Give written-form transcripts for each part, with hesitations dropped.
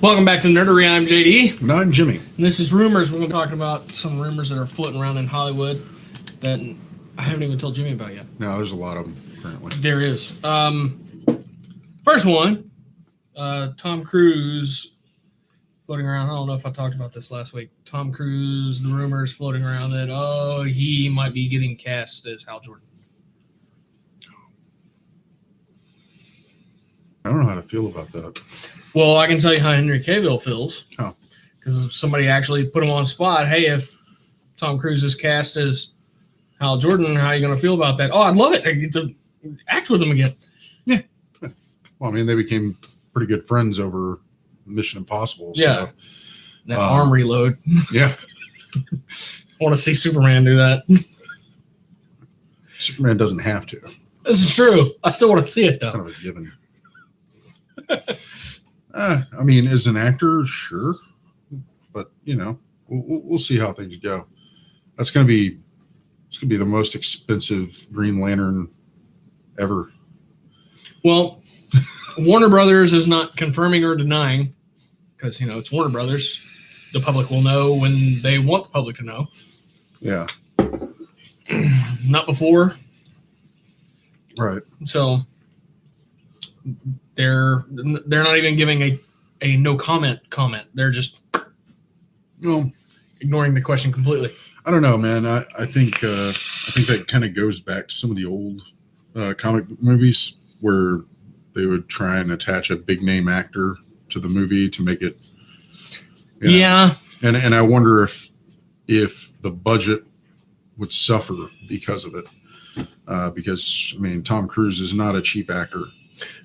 Welcome back to Nerdery. I'm JD. And I'm Jimmy. And this is Rumors. We're going to be talking about some rumors that are floating around in Hollywood that I haven't even told Jimmy about yet. No, there's a lot of them currently. There is. First one, Tom Cruise floating around. I don't know if I talked about this last week. Tom Cruise, the rumors floating around that, he might be getting cast as Hal Jordan. I don't know how to feel about that. Well, I can tell you how Henry Cavill feels. Oh. Because somebody actually put him on spot. Hey, if Tom Cruise is cast as Hal Jordan, how are you going to feel about that? Oh, I'd love it. I get to act with him again. Yeah. Well, I mean, they became pretty good friends over Mission Impossible. So, yeah. That arm reload. Yeah. I want to see Superman do that. Superman doesn't have to. This is true. I still want to see it, though. It's kind of a given. I mean, as an actor, sure. But, we'll see how things go. It's going to be the most expensive Green Lantern ever. Well, Warner Brothers is not confirming or denying because, it's Warner Brothers. The public will know when they want the public to know. Yeah. Not before. Right. So they're not even giving a no comment. They're just ignoring the question completely. I don't know, man. I think that kind of goes back to some of the old comic book movies where they would try and attach a big name actor to the movie to make it. Yeah. And I wonder if the budget would suffer because of it. Because I mean, Tom Cruise is not a cheap actor.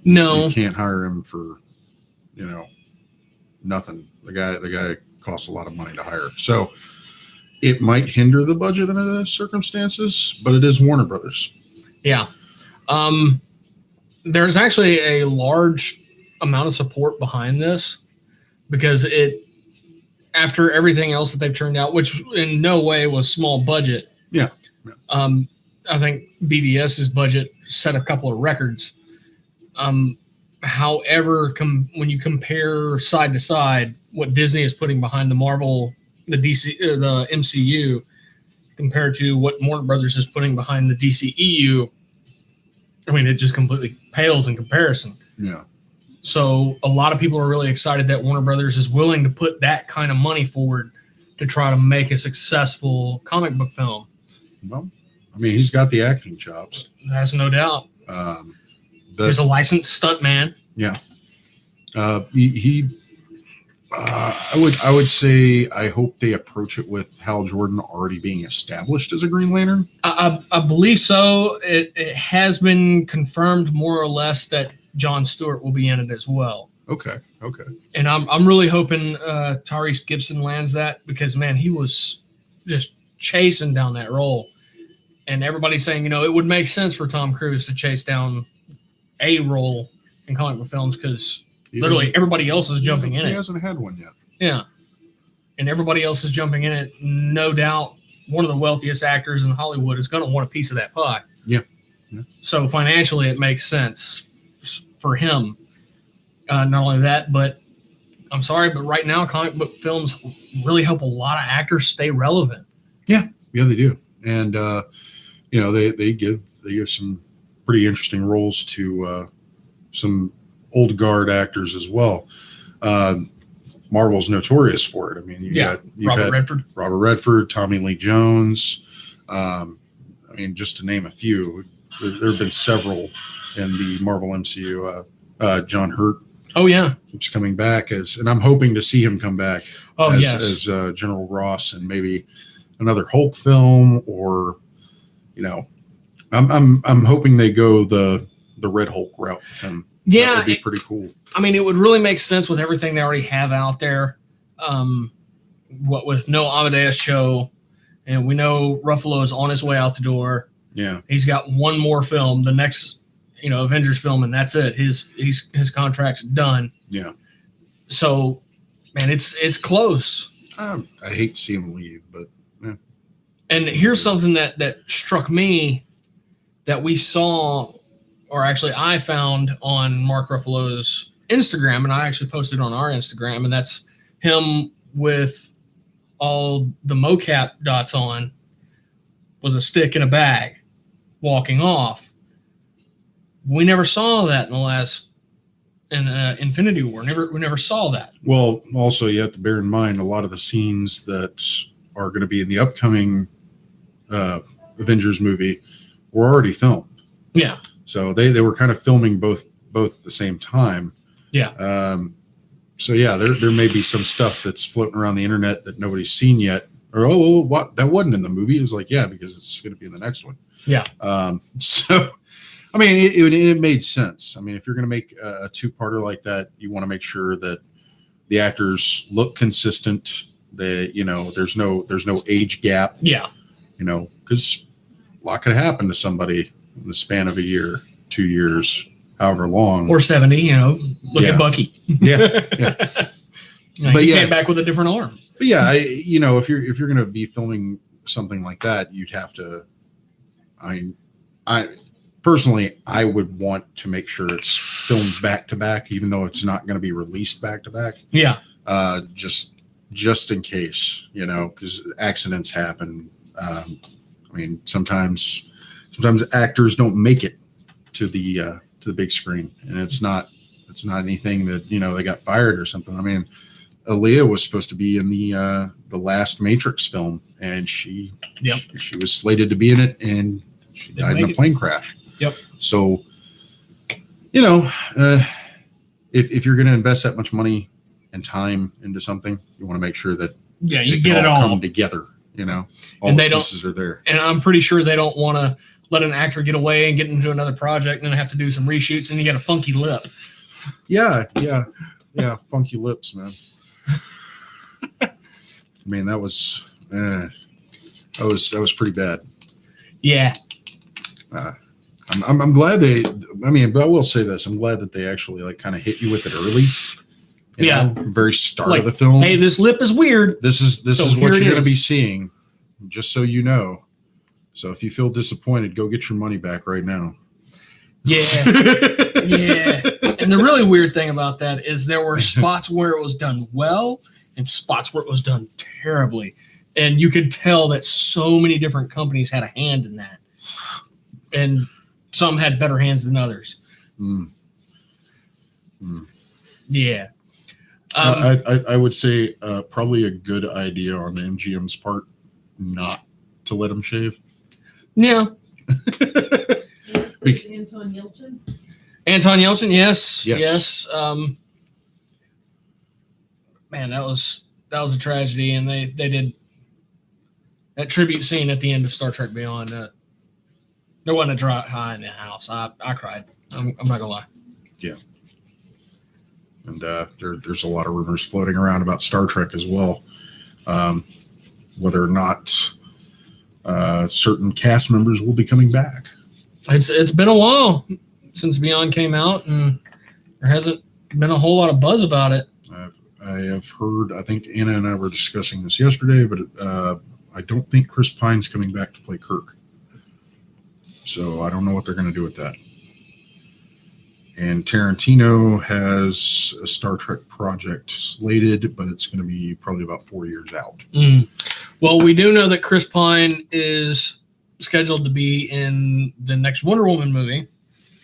No, you can't hire him for, nothing. The guy costs a lot of money to hire. So it might hinder the budget under those circumstances, but it is Warner Brothers. Yeah. There's actually a large amount of support behind this because after everything else that they've turned out, which in no way was small budget. Yeah. I think BVS's budget set a couple of records. However, when you compare side to side what Disney is putting behind the MCU compared to what Warner Brothers is putting behind the DCEU, I mean, it just completely pales in comparison. Yeah. So a lot of people are really excited that Warner Brothers is willing to put that kind of money forward to try to make a successful comic book film. Well, I mean, he's got the acting chops. That's no doubt. He's a licensed stuntman. Yeah. I would say I hope they approach it with Hal Jordan already being established as a Green Lantern. I believe so. It has been confirmed more or less that Jon Stewart will be in it as well. Okay. And I'm really hoping Tyrese Gibson lands that because, man, he was just chasing down that role. And everybody's saying, it would make sense for Tom Cruise to chase down a role in comic book films because literally everybody else is jumping in it. He hasn't had one yet. Yeah. And everybody else is jumping in it. No doubt one of the wealthiest actors in Hollywood is going to want a piece of that pie. Yeah. So financially, it makes sense for him. Not only that, but I'm sorry, but right now, comic book films really help a lot of actors stay relevant. Yeah, they do. And, they give some pretty interesting roles to some old guard actors as well. Marvel's notorious for it. I mean, you've had Robert Redford, Tommy Lee Jones. I mean, just to name a few, there have been several in the Marvel MCU. John Hurt. Oh yeah, keeps coming back and I'm hoping to see him come back as General Ross and maybe another Hulk film or, I'm hoping they go the Red Hulk route. And that would be pretty cool. I mean, it would really make sense with everything they already have out there. With no Amadeus show, and we know Ruffalo is on his way out the door. Yeah, he's got one more film, the next, Avengers film, and that's it. His contract's done. Yeah. So, man, it's close. I hate to see him leave, but. Yeah. And here's something that struck me that we saw, or actually I found on Mark Ruffalo's Instagram, and I actually posted on our Instagram, and that's him with all the mocap dots on with a stick in a bag walking off. We never saw that in the last Infinity War. We never saw that. Well, also you have to bear in mind a lot of the scenes that are going to be in the upcoming Avengers movie were already filmed. Yeah. So they were kind of filming both at the same time. Yeah. So yeah, there may be some stuff that's floating around the internet that nobody's seen yet. Or what, that wasn't in the movie. It's like, yeah, because it's going to be in the next one. Yeah. So I mean, it made sense. I mean, if you're going to make a two-parter like that, you want to make sure that the actors look consistent. That, you know, there's no age gap. Yeah. You know, because a lot could happen to somebody in the span of a year, 2 years, however long. Or 70, you know, look at Bucky. Yeah. But he came back with a different arm. But yeah, you know, if you're going to be filming something like that, you'd have to. I personally, I would want to make sure it's filmed back to back, even though it's not going to be released back to back. Yeah. Just in case, you know, because accidents happen. I mean, sometimes actors don't make it to the big screen, and it's not anything that, you know, they got fired or something. I mean, Aaliyah was supposed to be in the last Matrix film, and she was slated to be in it, and she died in a plane crash. Yep. So, you know, if you're going to invest that much money and time into something, you want to make sure that you get it all come together. You know, all and the pieces are there. And I'm pretty sure they don't want to let an actor get away and get into another project and then have to do some reshoots, and you got a funky lip. Yeah, funky lips, man. I mean, that was pretty bad. Yeah. I'm glad they. I mean, but I will say this: I'm glad that they actually like kind of hit you with it early. You know, very start of the film. Hey, this lip is weird. This is what you're going to be seeing, just so you know. So if you feel disappointed, go get your money back right now. Yeah, yeah. And the really weird thing about that is there were spots where it was done well and spots where it was done terribly, and you could tell that so many different companies had a hand in that, and some had better hands than others. Yeah. I would say probably a good idea on MGM's part not to let him shave. Yeah. Anton Yelchin? Anton Yelchin, yes. Man, that was a tragedy, and they did that tribute scene at the end of Star Trek Beyond. There wasn't a dry eye in the house. I cried. I'm not gonna lie. Yeah. And there's a lot of rumors floating around about Star Trek as well, whether or not certain cast members will be coming back. It's been a while since Beyond came out, and there hasn't been a whole lot of buzz about it. I have heard. I think Anna and I were discussing this yesterday, but I don't think Chris Pine's coming back to play Kirk. So I don't know what they're going to do with that. And Tarantino has a Star Trek project slated, but it's going to be probably about 4 years out. Well, we do know that Chris Pine is scheduled to be in the next Wonder Woman movie.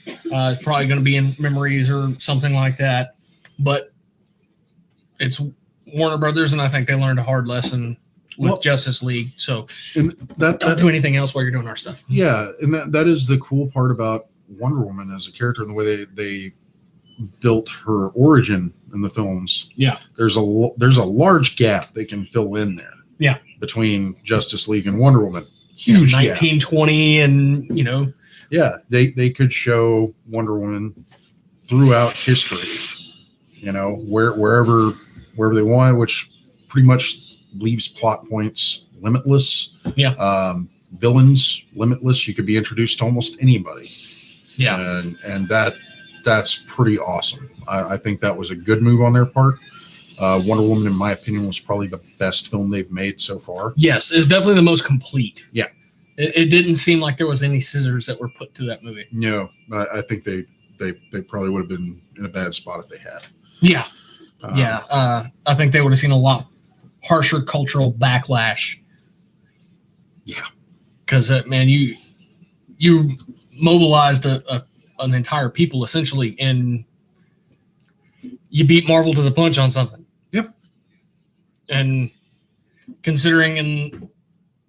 It's probably going to be in Memories or something like that. But it's Warner Brothers, and I think they learned a hard lesson with Justice League. So don't do anything else while you're doing our stuff. Yeah, and that is the cool part about Wonder Woman as a character and the way they built her origin in the films. Yeah, there's a large gap they can fill in there. Yeah, between Justice League and Wonder Woman, huge 1920, and you know. Yeah, they could show Wonder Woman throughout history. You know, wherever they want, which pretty much leaves plot points limitless. Yeah. Villains limitless. You could be introduced to almost anybody. Yeah. And that's pretty awesome. I think that was a good move on their part. Wonder Woman, in my opinion, was probably the best film they've made so far. Yes, it's definitely the most complete. Yeah. It didn't seem like there was any scissors that were put to that movie. No, I think they they probably would have been in a bad spot if they had. Yeah. I think they would have seen a lot harsher cultural backlash. Yeah. Because, man, you mobilized an entire people, essentially, and you beat Marvel to the punch on something. Yep. And considering in,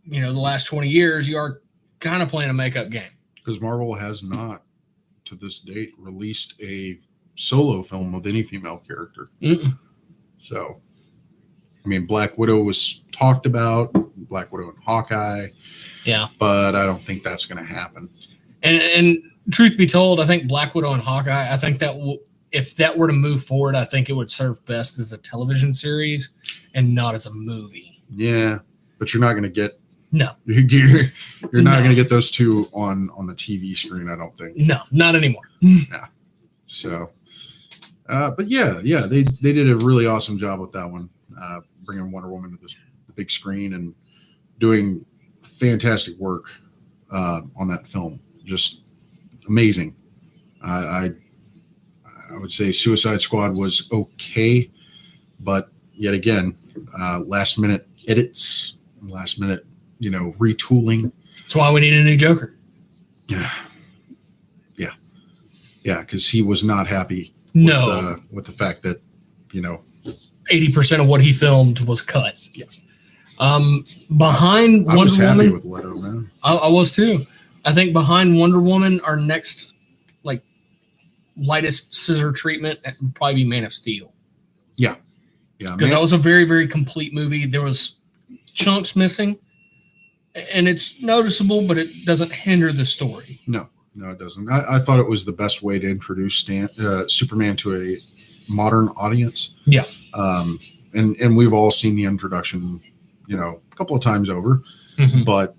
the last 20 years, you are kind of playing a makeup game. Because Marvel has not, to this date, released a solo film of any female character. Mm-mm. So, I mean, Black Widow was talked about, Black Widow and Hawkeye. Yeah. But I don't think that's going to happen. And truth be told, I think Black Widow and Hawkeye, I think that if that were to move forward, I think it would serve best as a television series and not as a movie. Yeah, but you're not going to get no. You're not going to get those two on the TV screen, I don't think. No, not anymore. Yeah. So, but yeah, they did a really awesome job with that one, bringing Wonder Woman to the big screen and doing fantastic work on that film. Just amazing. I would say Suicide Squad was okay, but yet again, last minute edits, last minute, retooling. That's why we need a new Joker. Yeah, because he was not happy. With the fact that 80% of what he filmed was cut. Yeah. Behind I Wonder was happy Woman, with Leto, man. I was too. I think behind Wonder Woman, our next lightest scissor treatment would probably be Man of Steel. Yeah, because that was a very, very complete movie. There was chunks missing, and it's noticeable, but it doesn't hinder the story. No, it doesn't. I thought it was the best way to introduce Superman to a modern audience. Yeah, and we've all seen the introduction, a couple of times over, but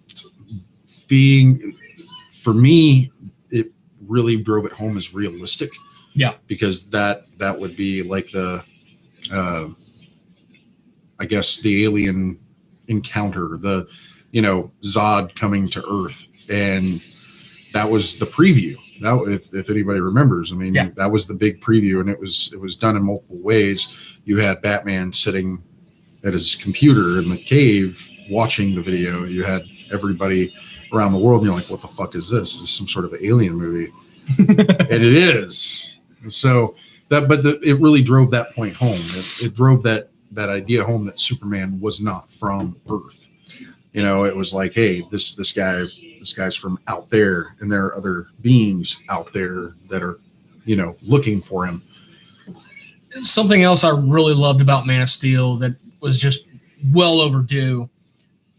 for me, it really drove it home as realistic. Yeah, because that would be like the, I guess the alien encounter, the, Zod coming to Earth, and that was the preview. That, if anybody remembers, I mean, that was the big preview, and it was done in multiple ways. You had Batman sitting at his computer in the cave watching the video. You had everybody around the world, and you're like, what the fuck is this? This is some sort of alien movie. And it is. So it really drove that point home. It drove that idea home that Superman was not from Earth. It was like, hey, this guy's from out there, and there are other beings out there that are, looking for him. Something else I really loved about Man of Steel that was just well overdue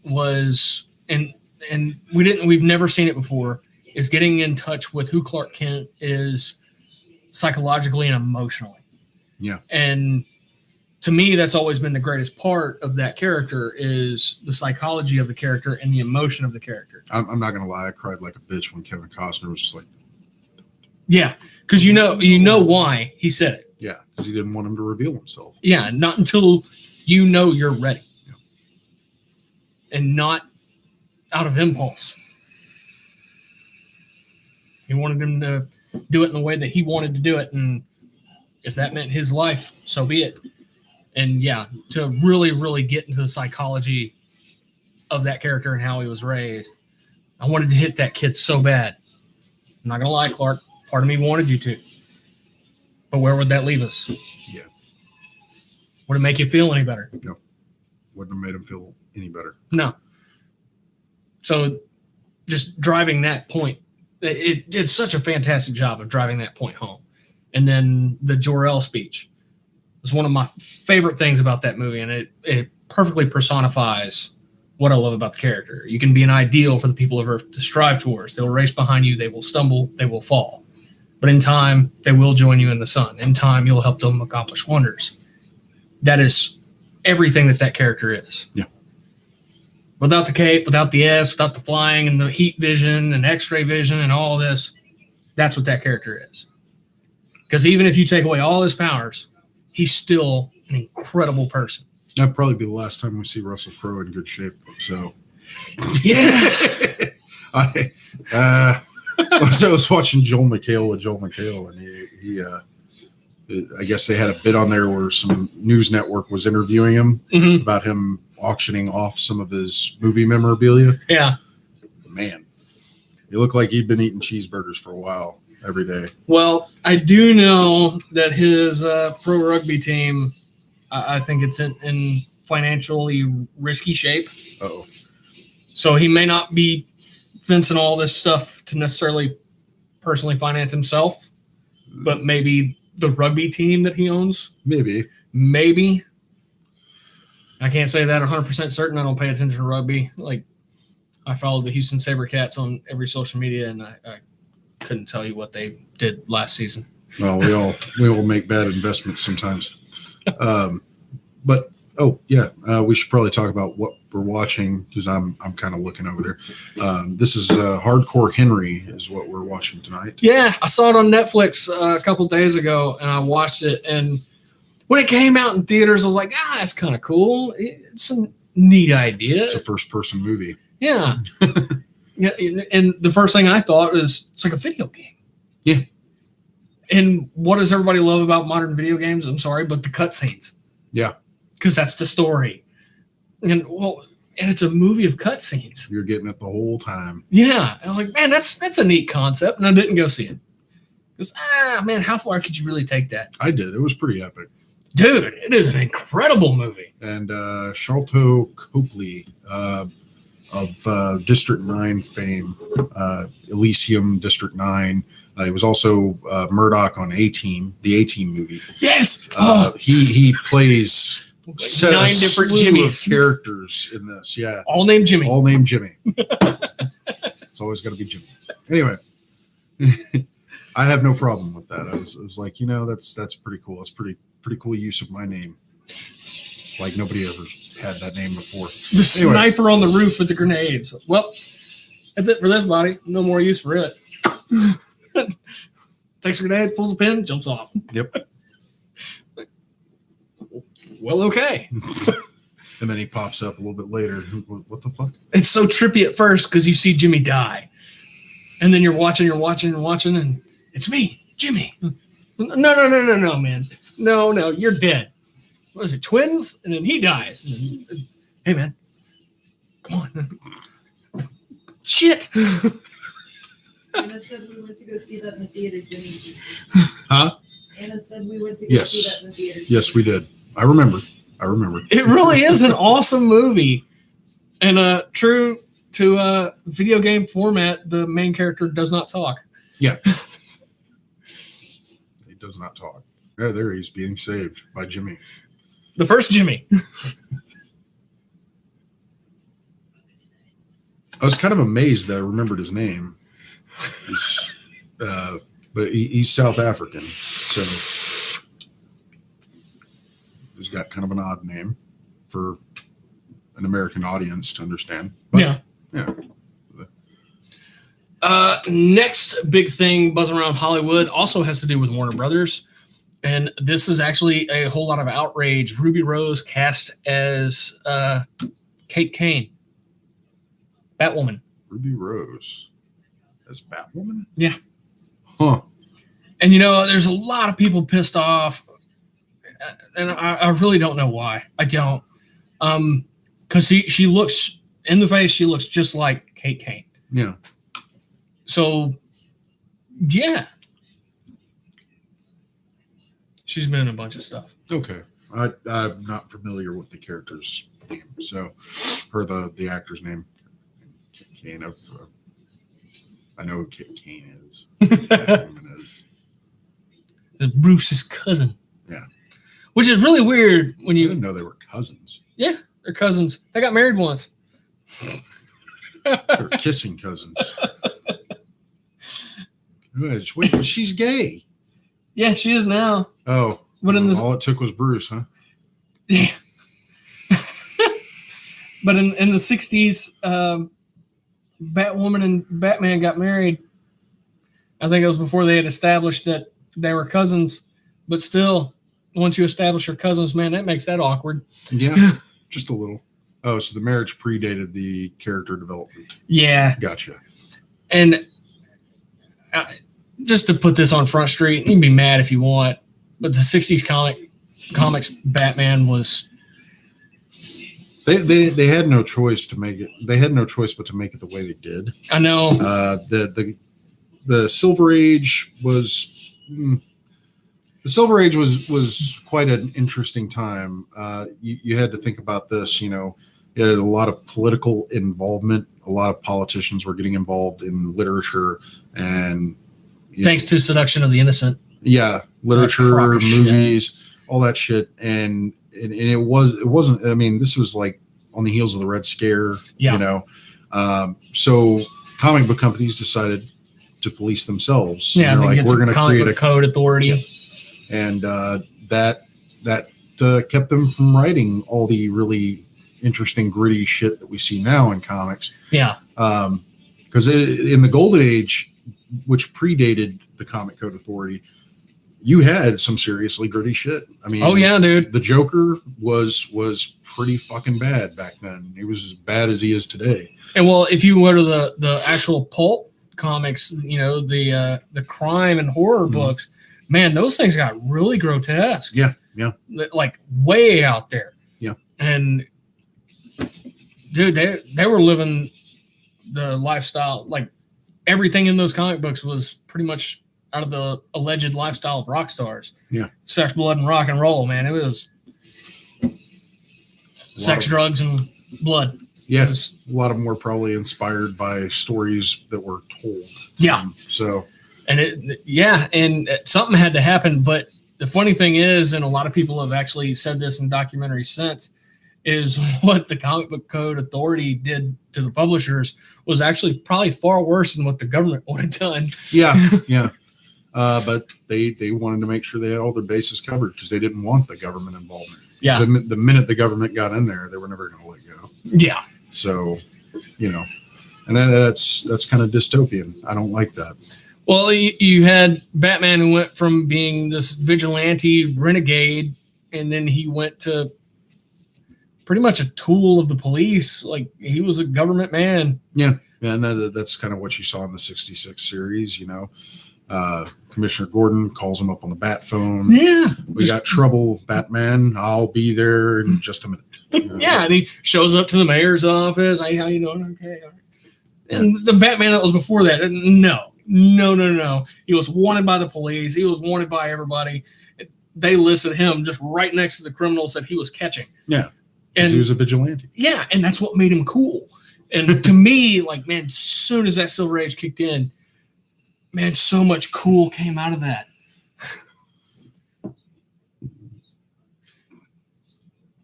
was, and we've never seen it before, is getting in touch with who Clark Kent is psychologically and emotionally. Yeah. And to me, that's always been the greatest part of that character is the psychology of the character and the emotion of the character. I'm not going to lie. I cried like a bitch when Kevin Costner was just like, yeah. Cause you know why he said it. Yeah. Cause he didn't want him to reveal himself. Yeah. Not until you're ready. Yeah. And not out of impulse. He wanted him to do it in the way that he wanted to do it. And if that meant his life, so be it. And yeah, to really, really get into the psychology of that character and how he was raised, I wanted to hit that kid so bad. I'm not going to lie, Clark. Part of me wanted you to. But where would that leave us? Yeah. Would it make you feel any better? No. Wouldn't have made him feel any better. No. So just driving that point, it did such a fantastic job of driving that point home. And then the Jor-El speech was one of my favorite things about that movie, and it perfectly personifies what I love about the character. You can be an ideal for the people of Earth to strive towards. They will race behind you. They will stumble. They will fall. But in time, they will join you in the sun. In time, you'll help them accomplish wonders. That is everything that character is. Yeah. Without the cape, without the S, without the flying and the heat vision and X-ray vision and all this, that's what that character is. Because even if you take away all his powers, he's still an incredible person. That'd probably be the last time we see Russell Crowe in good shape. So, yeah. So I was watching Joel McHale with Joel McHale, and he I guess they had a bit on there where some news network was interviewing him about him auctioning off some of his movie memorabilia. Yeah. Man, he looked like he'd been eating cheeseburgers for a while every day. Well, I do know that his pro rugby team, I think it's in financially risky shape. Uh-oh. So he may not be fencing all this stuff to necessarily personally finance himself, but maybe the rugby team that he owns. Maybe. I can't say that 100% certain. I don't pay attention to rugby. Like, I followed the Houston SaberCats on every social media, and I couldn't tell you what they did last season. Well, we all make bad investments sometimes. But we should probably talk about what we're watching, because I'm kind of looking over there. This is Hardcore Henry is what we're watching tonight. Yeah, I saw it on Netflix a couple days ago, and I watched it. And when it came out in theaters, I was like, that's kind of cool. It's a neat idea. It's a first-person movie. Yeah. Yeah, and the first thing I thought was it's like a video game. Yeah. And what does everybody love about modern video games? I'm sorry, but the cutscenes. Yeah. Because that's the story. And it's a movie of cutscenes. You're getting it the whole time. Yeah. And I'm like, man, that's a neat concept. And I didn't go see it. Because, man, how far could you really take that? I did. It was pretty epic. Dude, it is an incredible movie. And Sharlto Copley of District 9 fame, Elysium, District 9. He was also Murdoch on A-Team, the A-Team movie. Yes. He plays 9 different Jimmys. Characters in this. Yeah. All named Jimmy. It's always got to be Jimmy. Anyway, I have no problem with that. I was like, that's pretty cool. It's pretty cool use of my name. Like nobody ever had that name before. The sniper on the roof with the grenades. Well, that's it for this body. No more use for it. Takes a grenade, pulls a pin, jumps off. Yep. Well, okay. And then he pops up a little bit later. What the fuck? It's so trippy at first because you see Jimmy die. And then you're watching, and it's me, Jimmy. No, man. No, you're dead. What is it, twins? And then he dies. And then, hey, man. Come on. Shit. Anna said we went to go see that in the theater, Jimmy. Huh? Anna said we went to go see that in the theater. Yes, we did. I remember. It really is an awesome movie. And true to video game format, the main character does not talk. Yeah. He does not talk. Yeah, there he's being saved by Jimmy. The first Jimmy. I was kind of amazed that I remembered his name. But he's South African, so he's got kind of an odd name for an American audience to understand. But, yeah. Next big thing buzzing around Hollywood also has to do with Warner Brothers. And this is actually a whole lot of outrage. Ruby Rose cast as Kate Kane, Batwoman. Ruby Rose as Batwoman? Yeah. Huh. And, there's a lot of people pissed off. And I really don't know why. I don't. Because she looks, in the face, she looks just like Kate Kane. Yeah. So, yeah. She's been in a bunch of stuff. Okay. I'm not familiar with the character's name, or the actor's name. Kane. I know who Kane is. Bruce's cousin. Yeah. Which is really weird when you... I didn't know they were cousins. Yeah, they're cousins. They got married once. They're kissing cousins. Wait, she's gay. Yeah, she is now. Oh, but all it took was Bruce, huh? Yeah. But in the 60s, Batwoman and Batman got married. I think it was before they had established that they were cousins. But still, once you establish your cousins, man, that makes that awkward. Yeah, just a little. Oh, so the marriage predated the character development. Yeah. Gotcha. And just to put this on Front Street, you can be mad if you want, but the 60s comics Batman was... They had no choice to make it. They had no choice but to make it the way they did. I know. The Silver Age was... The Silver Age was quite an interesting time. You had to think about this, you know, you had a lot of political involvement. A lot of politicians were getting involved in literature and... Thanks to Seduction of the Innocent. Yeah, literature, movies, all that shit. And it wasn't, I mean, this was like on the heels of the Red Scare, you know. So comic book companies decided to police themselves. Yeah, like, we're going to create a code authority. And that kept them from writing all the really interesting, gritty shit that we see now in comics. Yeah. Because in the Golden Age, which predated the Comic Code Authority, you had some seriously gritty shit. I mean, oh yeah, dude. The Joker was pretty fucking bad back then. He was as bad as he is today. And well, if you go to the actual pulp comics, you know, the crime and horror books, man, those things got really grotesque. Yeah. Like way out there. Yeah. And dude, they were living the lifestyle. Like everything in those comic books was pretty much out of the alleged lifestyle of rock stars. Yeah. Sex, blood, and rock and roll, man. It was sex, drugs, and blood. Yes. A lot of them were probably inspired by stories that were told. Yeah. And something had to happen. But the funny thing is, and a lot of people have actually said this in documentaries since, is what the Comic Book Code Authority did to the publishers was actually probably far worse than what the government would have done. Yeah. But they wanted to make sure they had all their bases covered because they didn't want the government involvement. Yeah. So the minute the government got in there, they were never going to let go. Yeah. So, you know, and that's kind of dystopian. I don't like that. Well, you had Batman who went from being this vigilante renegade, and then he went to pretty much a tool of the police. Like he was a government man. Yeah. And that's kind of what you saw in the 66 series, you know. Commissioner Gordon calls him up on the bat phone. Yeah. We got trouble, Batman. I'll be there in just a minute. You know? Yeah, and he shows up to the mayor's office. Hey, how you doing? Okay. And the Batman that was before that, no. He was wanted by the police. He was wanted by everybody. They listed him just right next to the criminals that he was catching. Yeah. And he was a vigilante. Yeah, and that's what made him cool. And to me, like, man, as soon as that Silver Age kicked in, man, so much cool came out of that.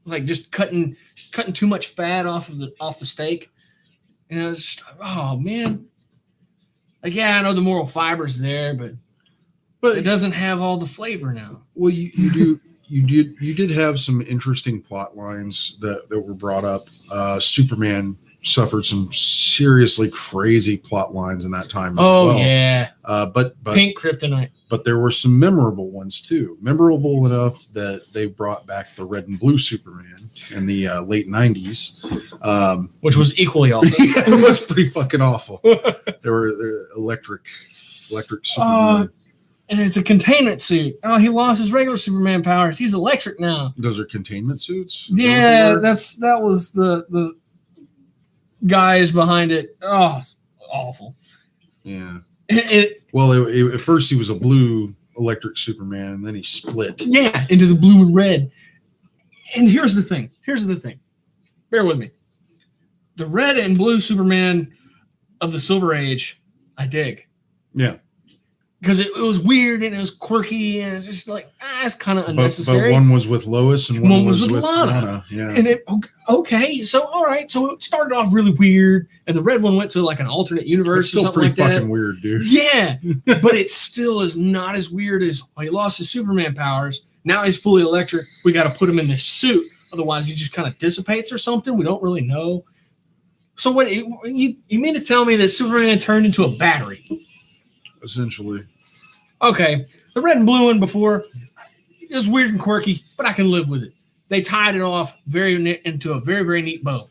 Like just cutting too much fat off the steak. You know, it's oh man. Like, yeah, I know the moral fiber's there, but it doesn't have all the flavor now. Well, you did have some interesting plot lines that were brought up. Superman suffered some seriously crazy plot lines in that time as well. Oh yeah. But Pink Kryptonite. But there were some memorable ones too. Memorable enough that they brought back the red and blue Superman in the late 90s. Which was equally awful. It was pretty fucking awful. They were electric Superman. And it's a containment suit. Oh, he lost his regular Superman powers. He's electric now. Those are containment suits? Yeah, that was the guys behind it. Oh, it's awful. Yeah. At first he was a blue electric Superman, and then he split. Yeah, into the blue and red. And here's the thing. Bear with me. The red and blue Superman of the Silver Age, I dig. Yeah. Because it was weird and it was quirky and it's just like, it's kind of unnecessary. But one was with Lois and one was with Lana. Yeah. And okay, so all right, so it started off really weird, and the red one went to like an alternate universe. It's still or something pretty like fucking that. weird, dude. Yeah, but it still is not as weird as he lost his Superman powers. Now he's fully electric. We got to put him in this suit, otherwise he just kind of dissipates or something. We don't really know. So what you mean to tell me that Superman turned into a battery? Essentially. Okay, the red and blue one before, it was weird and quirky, but I can live with it. They tied it off into a very, very neat bow.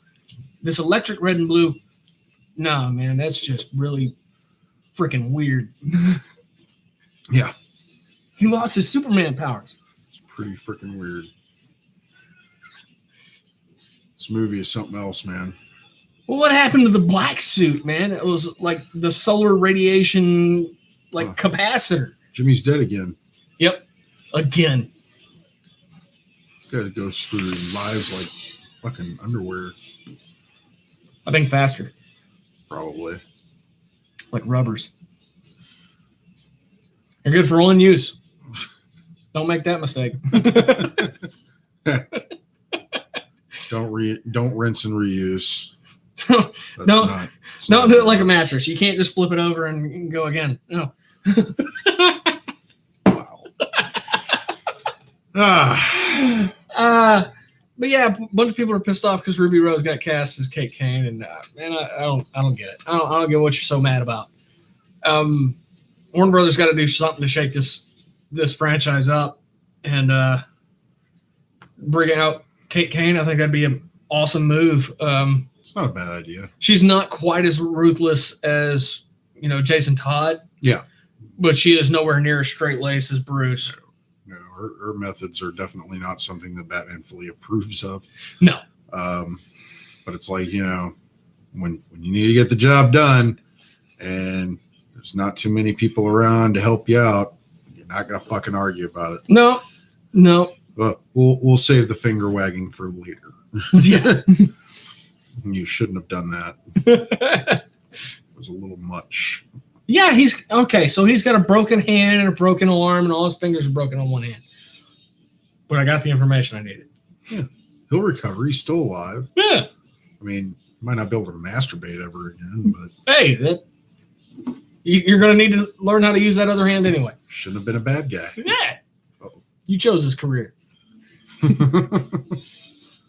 This electric red and blue, no, man, that's just really freaking weird. Yeah. He lost his Superman powers. It's pretty freaking weird. This movie is something else, man. Well, what happened to the black suit, man? It was like the solar radiation, capacitor. Jimmy's dead again. Yep, again. Guy goes through lives like fucking underwear. I think faster, Probably. like rubbers. They're good for one use. Don't make that mistake. Don't rinse and reuse. Don't do it like a mattress. You can't just flip it over and go again. No. Wow. But yeah, a bunch of people are pissed off because Ruby Rose got cast as Kate Kane, and man, I don't get it. I don't get what you're so mad about. Warner Brothers got to do something to shake this franchise up and bring out Kate Kane. I think that'd be an awesome move. It's not a bad idea. She's not quite as ruthless as Jason Todd. Yeah, but she is nowhere near as straight laced as Bruce. No, her methods are definitely not something that Batman fully approves of. No. But it's like, when you need to get the job done and there's not too many people around to help you out, you're not going to fucking argue about it. No. But we'll save the finger wagging for later. Yeah. You shouldn't have done that. It was a little much. Yeah, so he's got a broken hand and a broken arm, and all his fingers are broken on one hand. But I got the information I needed. Yeah, he'll recover. He's still alive. Yeah. I mean, he might not be able to masturbate ever again, but hey, you're going to need to learn how to use that other hand anyway. Shouldn't have been a bad guy. Yeah. Uh-oh. You chose this career.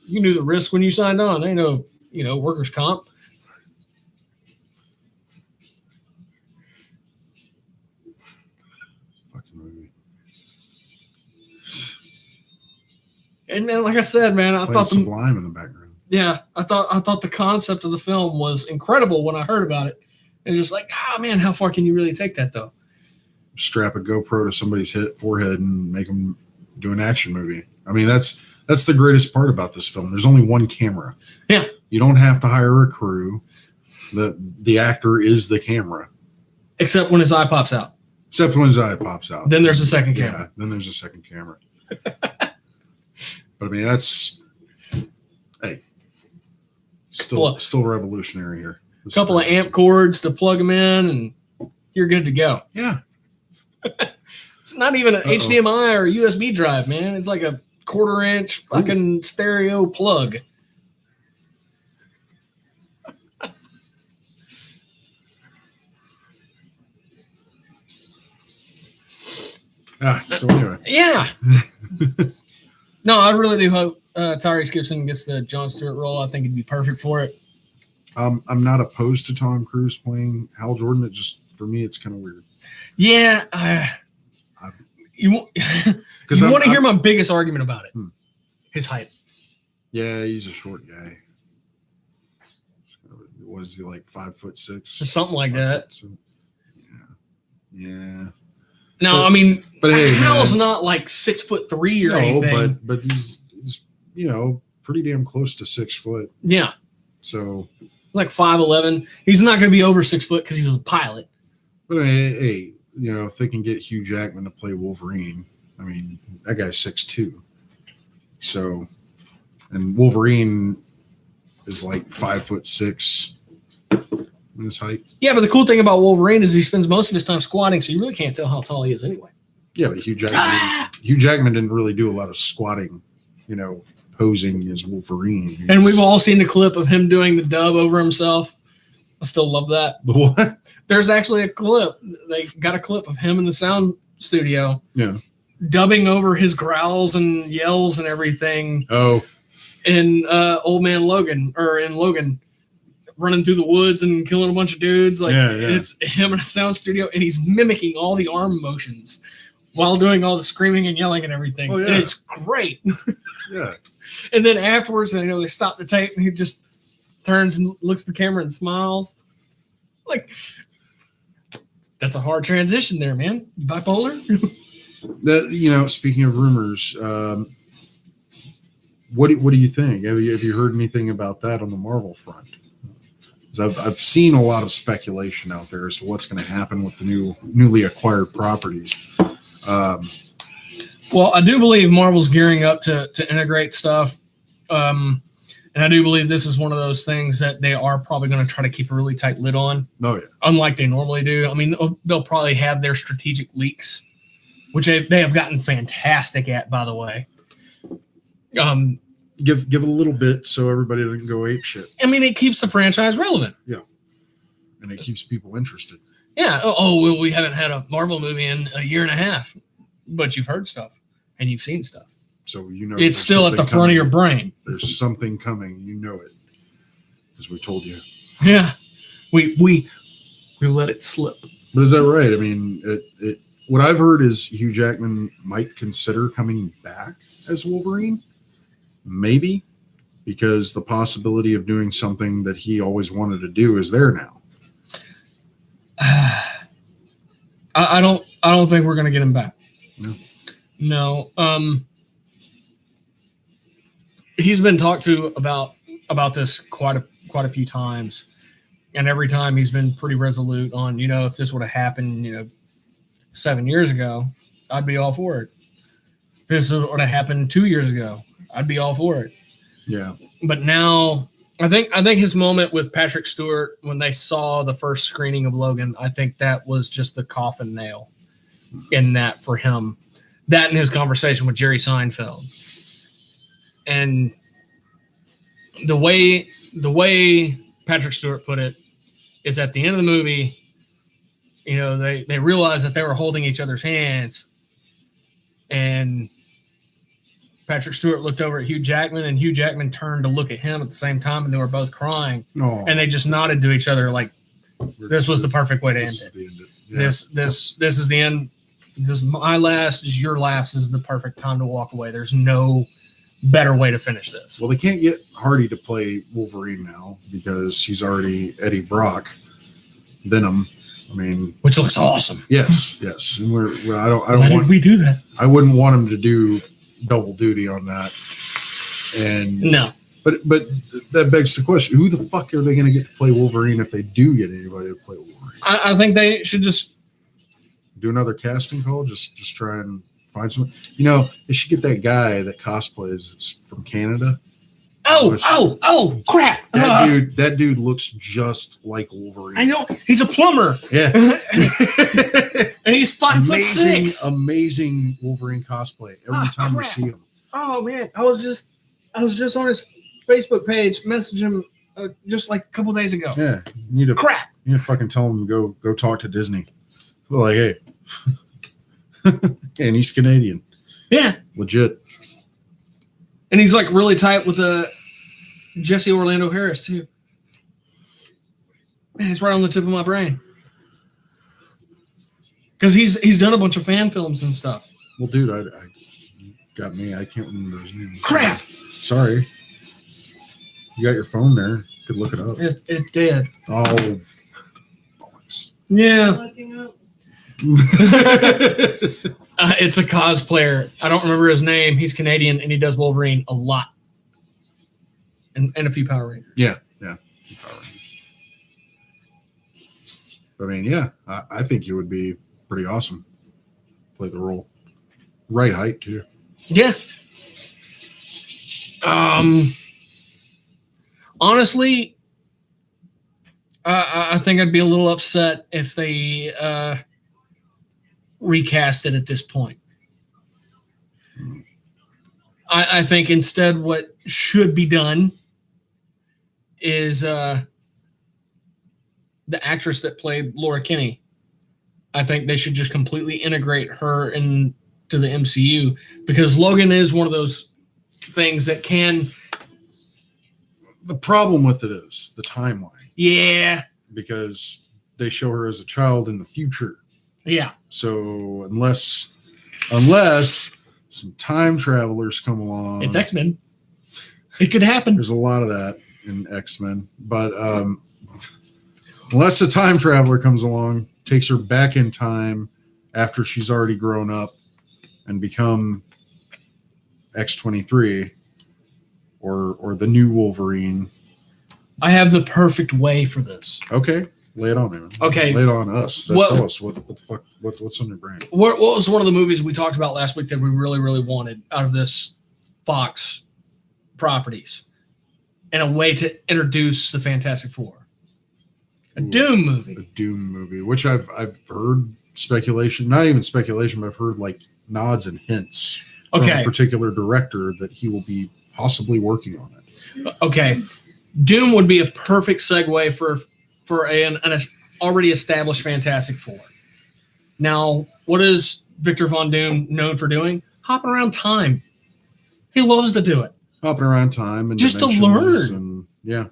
You knew the risk when you signed on. They know, workers' comp. Fucking movie. And then, like I said, man, I thought Sublime in the background. Yeah, I thought the concept of the film was incredible when I heard about it. And just like, man, how far can you really take that though? Strap a GoPro to somebody's forehead and make them do an action movie. I mean, that's the greatest part about this film. There's only one camera. Yeah. You don't have to hire a crew. The actor is the camera. Except when his eye pops out. Except when his eye pops out. Then there's a second camera. Yeah, then there's a second camera. But I mean, that's still revolutionary here. A couple of amp cords to plug them in, and you're good to go. Yeah. It's not even an HDMI or USB drive, man. It's like a 1/4-inch fucking stereo plug. So anyway. Yeah. No, I really do hope Tyrese Gibson gets the Jon Stewart role. I think he'd be perfect for it. I'm not opposed to Tom Cruise playing Hal Jordan. It just, for me, it's kind of weird. Yeah. You want to hear my biggest argument about it? His height. Yeah, he's a short guy. Was he like 5'6" or something like that? So, yeah. No, I mean, but hey, Hal's not like 6'3" or anything. But he's pretty damn close to 6 foot. Yeah. So like 5'11". He's not going to be over 6 foot because he was a pilot. But hey, if they can get Hugh Jackman to play Wolverine, I mean, that guy's 6'2". So, and Wolverine is like 5'6" in his height. Yeah, but the cool thing about Wolverine is he spends most of his time squatting, so you really can't tell how tall he is anyway. Yeah, but Hugh Jackman didn't really do a lot of squatting, posing as Wolverine. And we've all seen the clip of him doing the dub over himself. I still love that. The what? There's actually a clip. They got a clip of him in the sound studio. Yeah. Dubbing over his growls and yells and everything. Oh. In Old Man Logan, or in Logan, running through the woods and killing a bunch of dudes. It's him in a sound studio, and he's mimicking all the arm motions while doing all the screaming and yelling and everything. Oh, yeah. And it's great. Yeah. And then afterwards, they stop the tape, and he just turns and looks at the camera and smiles. Like, That's a hard transition there, man. You bipolar? Speaking of rumors, what do you think? Have you heard anything about that on the Marvel front? 'Cause I've seen a lot of speculation out there as to what's going to happen with the newly acquired properties. Well, I do believe Marvel's gearing up to integrate stuff. And I do believe this is one of those things that they are probably going to try to keep a really tight lid on. Oh, yeah. Unlike they normally do. I mean, they'll probably have their strategic leaks, which they have gotten fantastic at, by the way. Give a little bit so everybody doesn't go ape shit. I mean, it keeps the franchise relevant. Yeah. And it keeps people interested. Yeah. Oh, well, we haven't had a Marvel movie in a year and a half, but you've heard stuff and you've seen stuff. So it's still at the front of your brain. There's something coming. You know it, as we told you. Yeah, we let it slip. But is that right? I mean, what I've heard is Hugh Jackman might consider coming back as Wolverine, maybe, because the possibility of doing something that he always wanted to do is there now. I don't think we're gonna get him back. No. He's been talked to about this quite a few times, and every time he's been pretty resolute on, if this would have happened, 7 years ago, I'd be all for it. If this would have happened 2 years ago, I'd be all for it. Yeah. But now, I think his moment with Patrick Stewart when they saw the first screening of Logan, I think that was just the coffin nail in that for him. That and his conversation with Jerry Seinfeld. And the way Patrick Stewart put it is at the end of the movie, they realized that they were holding each other's hands, and Patrick Stewart looked over at Hugh Jackman, and Hugh Jackman turned to look at him at the same time, and they were both crying. Oh. And they just nodded to each other like this was the perfect way to end it. Yeah. This is the end. This is my last. This is your last. This is the perfect time to walk away. There's no better way to finish this. Well, they can't get Hardy to play Wolverine now because he's already Eddie Brock, Venom. I mean, which looks awesome. Yes. And I don't Why did we do that? I wouldn't want him to do double duty on that. And no, but that begs the question: who the fuck are they going to get to play Wolverine if they do get anybody to play Wolverine? I think they should just do another casting call. Just try and find someone. They should get that guy that cosplays. It's from Canada. Oh, crap. That dude looks just like Wolverine. I know. He's a plumber. Yeah. And he's 5'6". Amazing Wolverine cosplay every time we see him. Oh man. I was just on his Facebook page, messaged him just like a couple days ago. Yeah. You need to fucking tell him to go talk to Disney. We're like, hey. And he's Canadian. Yeah. Legit. And he's like really tight with Jesse Orlando Harris too. Man, it's right on the tip of my brain. Because he's done a bunch of fan films and stuff. Well, dude, I got me. I can't remember his name. Crap. Sorry. You got your phone there. Could look it up. It did. Oh. Bollocks. Yeah. Looking up. It's a cosplayer. I don't remember his name. He's Canadian and he does Wolverine a lot. And a few Power Rangers. Yeah. Power Rangers. I mean, yeah, I think it would be pretty awesome. Play the role. Right height, too. Yeah. Honestly, I think I'd be a little upset if they recast it at this point. I think instead what should be done is the actress that played Laura Kinney. I think they should just completely integrate her into the MCU because Logan is one of those things that can. The problem with it is the timeline. Yeah. Because they show her as a child in the future. Yeah. So unless some time travelers come along, it's X-Men. It could happen. There's a lot of that in X-Men, but unless a time traveler comes along, takes her back in time after she's already grown up and become X-23 or the new Wolverine. I have the perfect way for this. Okay, lay it on me, man. Okay. Lay it on us. Tell us what the fuck, what's on your brain. What was one of the movies we talked about last week that we really, really wanted out of this Fox properties? And a way to introduce the Fantastic Four. A Doom movie. A Doom movie, which I've heard speculation, not even speculation, but I've heard like nods and hints from a particular director that he will be possibly working on it. Okay. Doom would be a perfect segue for an already established Fantastic Four. Now, what is Victor Von Doom known for doing? Hopping around time. He loves to do it. Hopping around time and just to learn. And, yeah.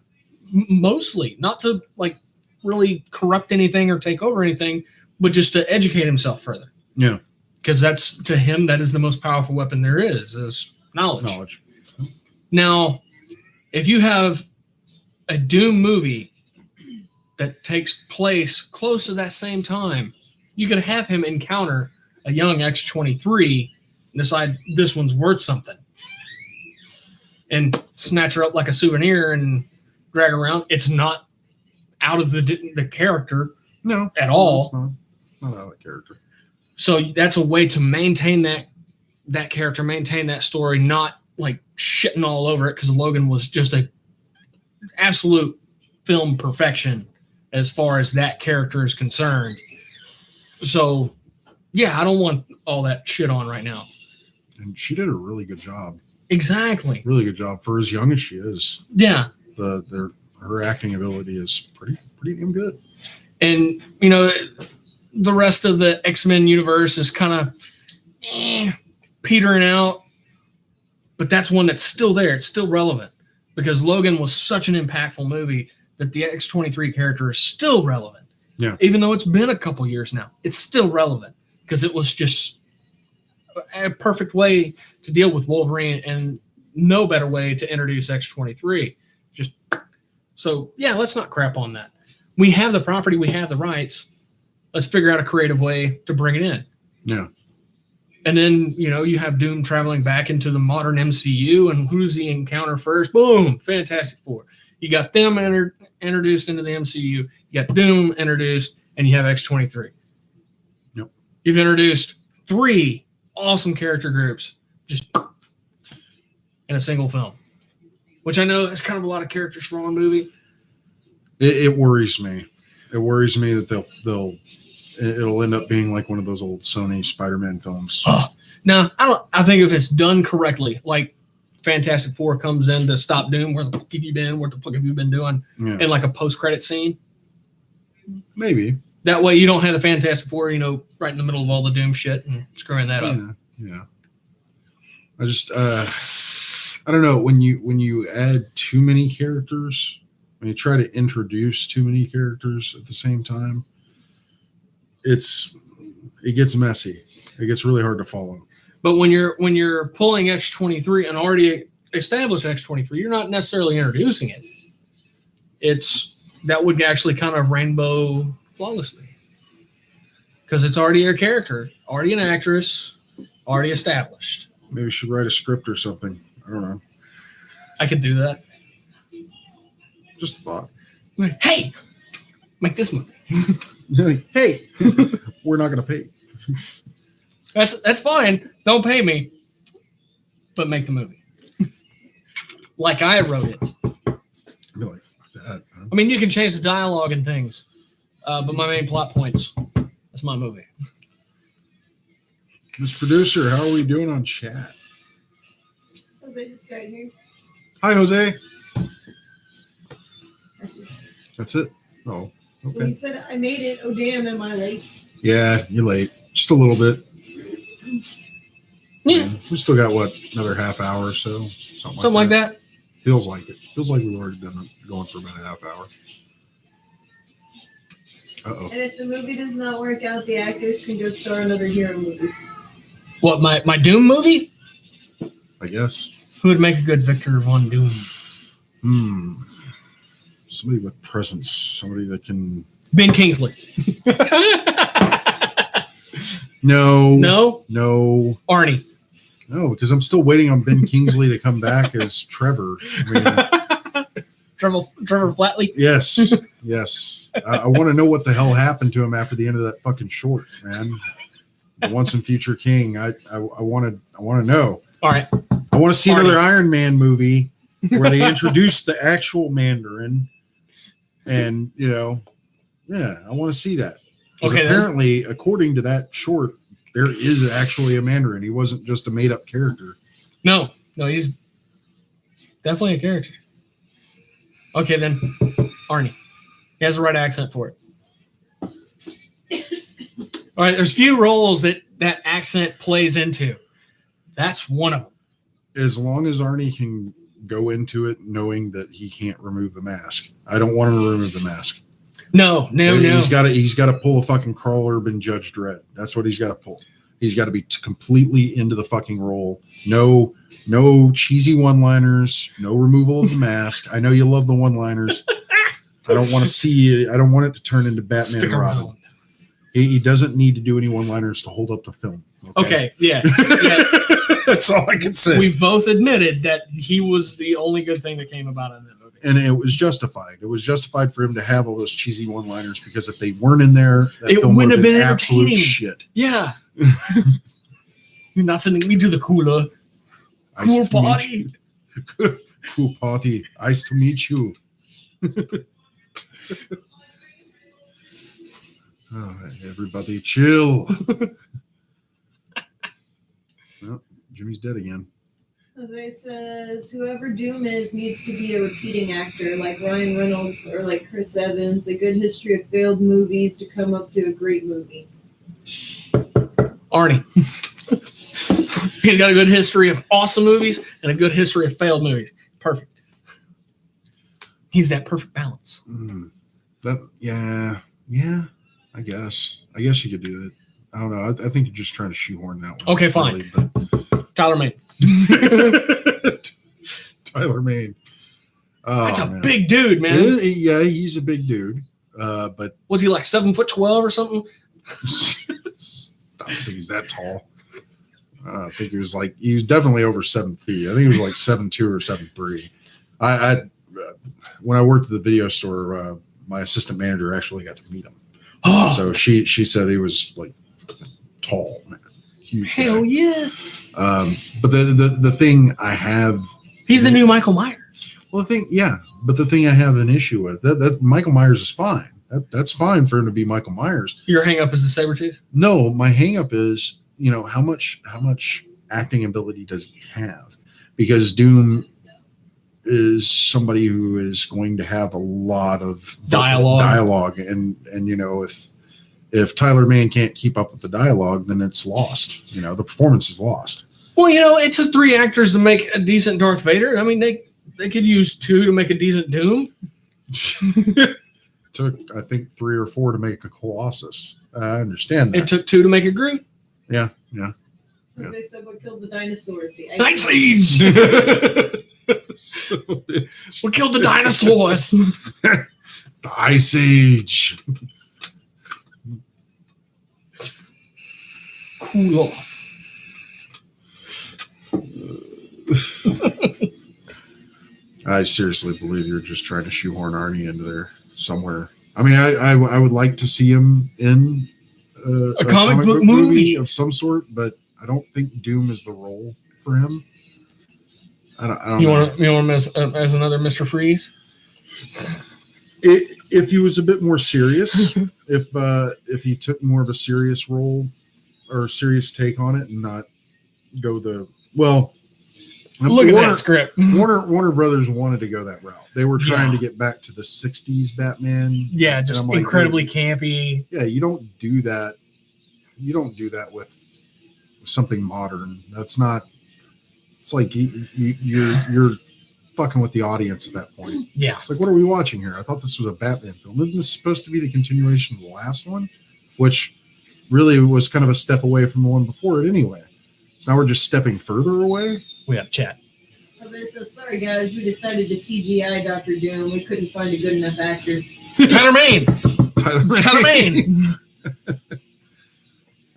Mostly. Not to like really corrupt anything or take over anything, but just to educate himself further. Yeah. Because that's, to him, that is the most powerful weapon there is knowledge. Now, if you have a Doom movie that takes place close to that same time, you could have him encounter a young X-23 and decide this one's worth something. And snatch her up like a souvenir and drag her around. It's not out of the character at all. It's not out of character. So that's a way to maintain that character, maintain that story, not like shitting all over it, because Logan was just a absolute film perfection as far as that character is concerned. So, yeah, I don't want all that shit on right now. And she did a really good job. Exactly. Really good job for as young as she is. Yeah. Her acting ability is pretty damn good. And, you know, the rest of the X-Men universe is kind of petering out. But that's one that's still there. It's still relevant. Because Logan was such an impactful movie that the X-23 character is still relevant. Yeah. Even though it's been a couple years now, it's still relevant. Because it was just a perfect way to deal with Wolverine and no better way to introduce X-23. So, yeah, let's not crap on that. We have the property, we have the rights. Let's figure out a creative way to bring it in. Yeah. And then, you know, you have Doom traveling back into the modern MCU, and who does he encounter first? Boom, Fantastic Four. You got them introduced into the MCU. You got Doom introduced, and you have X-23. Yep. You've introduced 3 awesome character groups just in a single film, which I know is kind of a lot of characters for one movie. It worries me. It worries me that it'll end up being like one of those old Sony Spider-Man films. Oh, no, I think if it's done correctly, like Fantastic Four comes in to stop Doom, where the fuck have you been? What the fuck have you been doing? Yeah. In like a post-credit scene. Maybe. That way you don't have the Fantastic Four, you know, right in the middle of all the Doom shit and screwing that up. Yeah. I just I don't know, when you add too many characters, when you try to introduce too many characters at the same time, it gets messy. It gets really hard to follow. But when you're pulling X-23, an already established X-23, you're not necessarily introducing it. That would actually kind of rainbow flawlessly. Because it's already a character, already an actress, already established. Maybe we should write a script or something. I don't know. I could do that. Just a thought. Hey, make this movie. Like, hey, we're not going to pay. That's fine. Don't pay me, but make the movie. Like I wrote it. I'd be like, fuck that, man. I mean, you can change the dialogue and things, but my main plot points. That's my movie. Miss Producer, how are we doing on chat? They just got here. Hi, Jose. That's it? Oh, When okay. you said I made it, oh damn, am I late? Yeah, you're late. Just a little bit. Yeah. We still got, another half hour or so? Something like that. Feels like it. Feels like we've already done it, going for about a half hour. Uh-oh. And if the movie does not work out, the actors can go star in other hero movies. What, my Doom movie? I guess. Who would make a good Victor Von Doom? Somebody with presence. Somebody that can... Ben Kingsley. No. No? Arnie. No, because I'm still waiting on Ben Kingsley to come back as Trevor. I mean, Trevor Flatley? Yes. I want to know what the hell happened to him after the end of that fucking short, man. The Once and Future King. I want to know. All right. I want to see another Iron Man movie where they introduce the actual Mandarin, and I want to see that. Okay. Apparently, according to that short, there is actually a Mandarin. He wasn't just a made-up character. No, he's definitely a character. Okay, then Arnie. He has the right accent for it. All right, there's few roles that accent plays into. That's one of them. As long as Arnie can go into it knowing that he can't remove the mask. I don't want him to remove the mask. No. He's got to pull a fucking Carl Urban Judge Dredd. That's what he's got to pull. He's got to be completely into the fucking role. No cheesy one-liners. No removal of the mask. I know you love the one-liners. I don't want to see it. I don't want it to turn into Batman and Robin. He doesn't need to do any one-liners to hold up the film. Okay, yeah. That's all I can say. We've both admitted that he was the only good thing that came about in that movie. And it was justified. It was justified for him to have all those cheesy one-liners because if they weren't in there, that film would have been absolute shit. Yeah. You're not sending me to the cooler. Cool party. Cool party. Nice to meet you. All right, everybody chill. Well, Jimmy's dead again. Jose says, whoever Doom is needs to be a repeating actor, like Ryan Reynolds or like Chris Evans, a good history of failed movies to come up to a great movie. Arnie. He's got a good history of awesome movies and a good history of failed movies. Perfect. He's that perfect balance. Yeah, I guess you could do that. I don't know. I think you're just trying to shoehorn that one. Okay, fine. Really, but... Tyler Mane. Tyler Mane. Oh, that's a big dude, man. Yeah, he's a big dude. But was he like 7'12" or something? I don't think he's that tall. I think he was definitely over 7 feet. I think he was like 7'2" or 7'3". I when I worked at the video store, my assistant manager actually got to meet him. Oh. So she said he was like tall, man. Huge. Hell guy. yeah. But the thing I have, he's the new Michael Myers. Well, but the thing I have an issue with that Michael Myers is fine. That's fine for him to be Michael Myers. Your hang up is the Sabretooth? No, my hang up is, how much acting ability does he have? Because Doom is somebody who is going to have a lot of dialogue and if Tyler Mane can't keep up with the dialogue, then it's lost. The performance is lost. Well, it took 3 actors to make a decent Darth Vader. I mean, they could use 2 to make a decent Doom. Took, I think, 3 or 4 to make a Colossus. I understand that. It took 2 to make a Groot. Yeah. They said what killed the dinosaurs? The Ice Age. What killed the dinosaurs? The Ice Age. Cool off. I seriously believe you're just trying to shoehorn Arnie into there somewhere. I mean, I would like to see him in a comic book movie of some sort, but I don't think Doom is the role for him. I don't. You want him as another Mr. Freeze? If he was a bit more serious, if he took more of a serious role or serious take on it, and not go Look at that script. Warner Brothers wanted to go that route. They were trying to get back to the 60s Batman. Yeah, just incredibly campy. Yeah, you don't do that. You don't do that with something modern. That's not. It's like you're fucking with the audience at that point. Yeah. It's like, what are we watching here? I thought this was a Batman film. Isn't this supposed to be the continuation of the last one? Which really was kind of a step away from the one before it anyway. So now we're just stepping further away. We have chat. So sorry guys, we decided to CGI Dr. Doom. We couldn't find a good enough actor. Tyler Mane. Tyler Bane.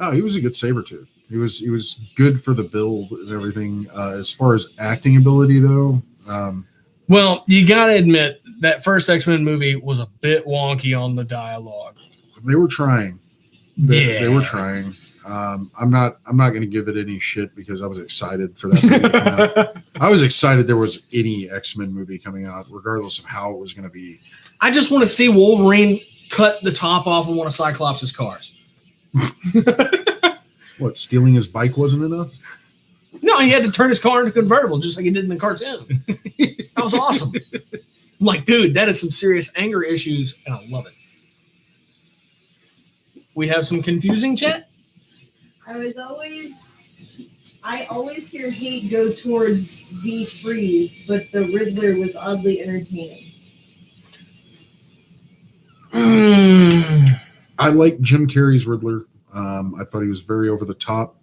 Oh, he was a good Sabretooth. He was good for the build and everything. As far as acting ability, though, Well, you got to admit that first X-Men movie was a bit wonky on the dialogue. they were trying. Yeah. They were trying. I'm not going to give it any shit because I was excited for that movie to come out. I was excited there was any X-Men movie coming out, regardless of how it was going to be. I just want to see Wolverine cut the top off of one of Cyclops' cars. What, stealing his bike wasn't enough? No, he had to turn his car into a convertible just like he did in the cartoon. That was awesome. I'm like, dude, that is some serious anger issues, and I love it. We have some confusing chat. I always hear hate go towards V Freeze, but the Riddler was oddly entertaining. I like Jim Carrey's Riddler. I thought he was very over the top.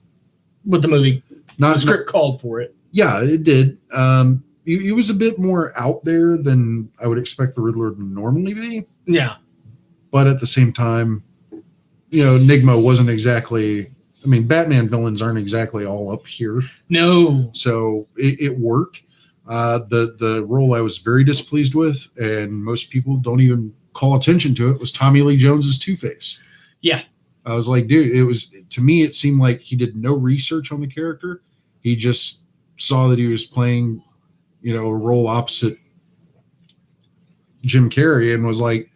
With the movie. Not The script called for it. Yeah, it did. He was a bit more out there than I would expect the Riddler to normally be. Yeah. But at the same time, Enigma wasn't exactly. I mean, Batman villains aren't exactly all up here. No. So it worked. The role I was very displeased with, and most people don't even call attention to it, was Tommy Lee Jones's Two-Face. Yeah. I was like, dude, to me, it seemed like he did no research on the character. He just saw that he was playing, a role opposite Jim Carrey and was like,